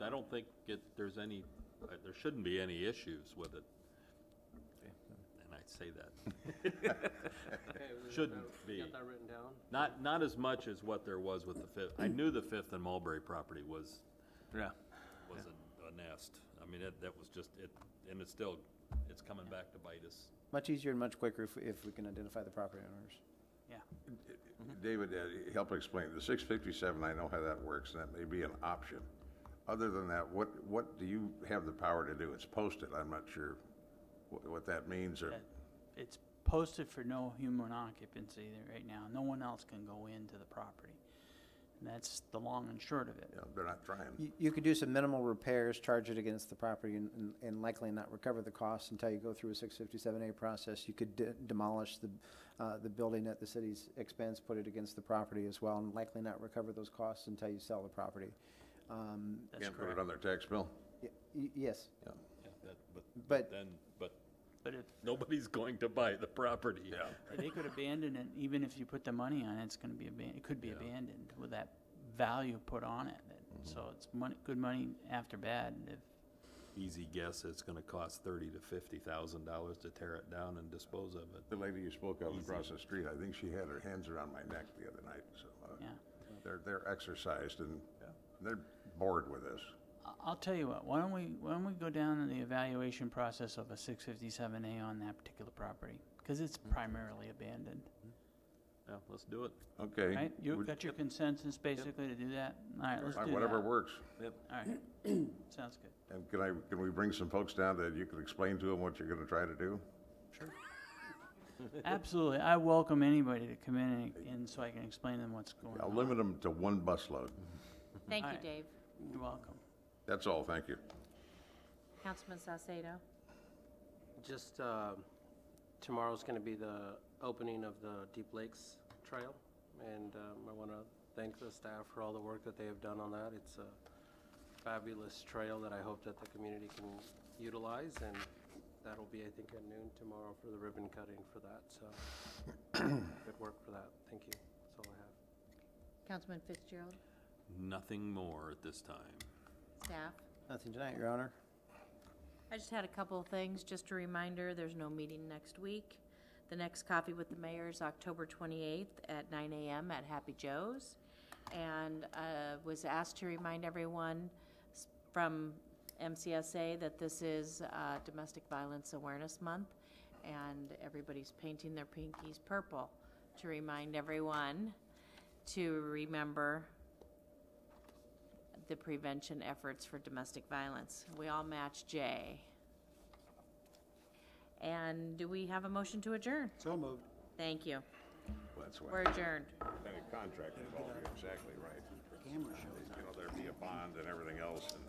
I don't think there's any, there shouldn't be any issues with it. And I say that. Shouldn't be. Got that written down? Not as much as what there was with the Fifth. I knew the Fifth and Mulberry property was a nest. I mean, that was just, and it's coming back to bite us. Much easier and much quicker if we can identify the property owners. Yeah. David, help explain. The 657, I know how that works, and that may be an option. Other than that, what do you have the power to do? It's posted. I'm not sure what that means. Or It's posted for no human occupancy there right now. No one else can go into the property. And that's the long and short of it. Yeah, they're not trying. You could do some minimal repairs, charge it against the property, and likely not recover the costs until you go through a 657A process. You could demolish the building at the city's expense, put it against the property as well, and likely not recover those costs until you sell the property. Can't put it on their tax bill? Yes. Yeah, But if nobody's going to buy the property. Yeah. they could abandon it, even if you put the money on it, it's going to be it could be abandoned with that value put on it. So it's good money after bad. Easy guess, it's gonna cost $30,000 to $50,000 to tear it down and dispose of it. The lady you spoke of across the street, I think she had her hands around my neck the other night. So they're exercised and they're bored with this. I'll tell you what. Why don't we go down the evaluation process of a 657A on that particular property, because it's primarily abandoned. Yeah, let's do it. Okay. Right? You got your consensus basically to do that? All right, let's do that. Whatever works. Yep. All right. Sounds good. And can we bring some folks down that you can explain to them what you're gonna try to do? Sure. Absolutely. I welcome anybody to come in and so I can explain to them what's going I'll on. limit them to 1 busload. Thank All you, right. Dave. You're welcome. That's all, thank you. Councilman Salcedo. Just, tomorrow's gonna be the opening of the Deep Lakes Trail, and I want to thank the staff for all the work that they have done on that. It's a fabulous trail that I hope that the community can utilize, and that'll be, I think, at noon tomorrow for the ribbon cutting for that, so good work for that. Thank you. That's all I have. Councilman Fitzgerald. Nothing more at this time. Staff. Nothing tonight, Your Honor. I just had a couple of things. Just a reminder, there's no meeting next week. The next Coffee with the Mayor is October 28th at 9 a.m. at Happy Joe's. And was asked to remind everyone from MCSA that this is Domestic Violence Awareness Month, and everybody's painting their pinkies purple to remind everyone to remember the prevention efforts for domestic violence. We all match J. And do we have a motion to adjourn? So moved. Thank you. That's why. We're adjourned. Any contract involved, you're exactly right. Camera shows. You know, there'd be a bond and everything else, and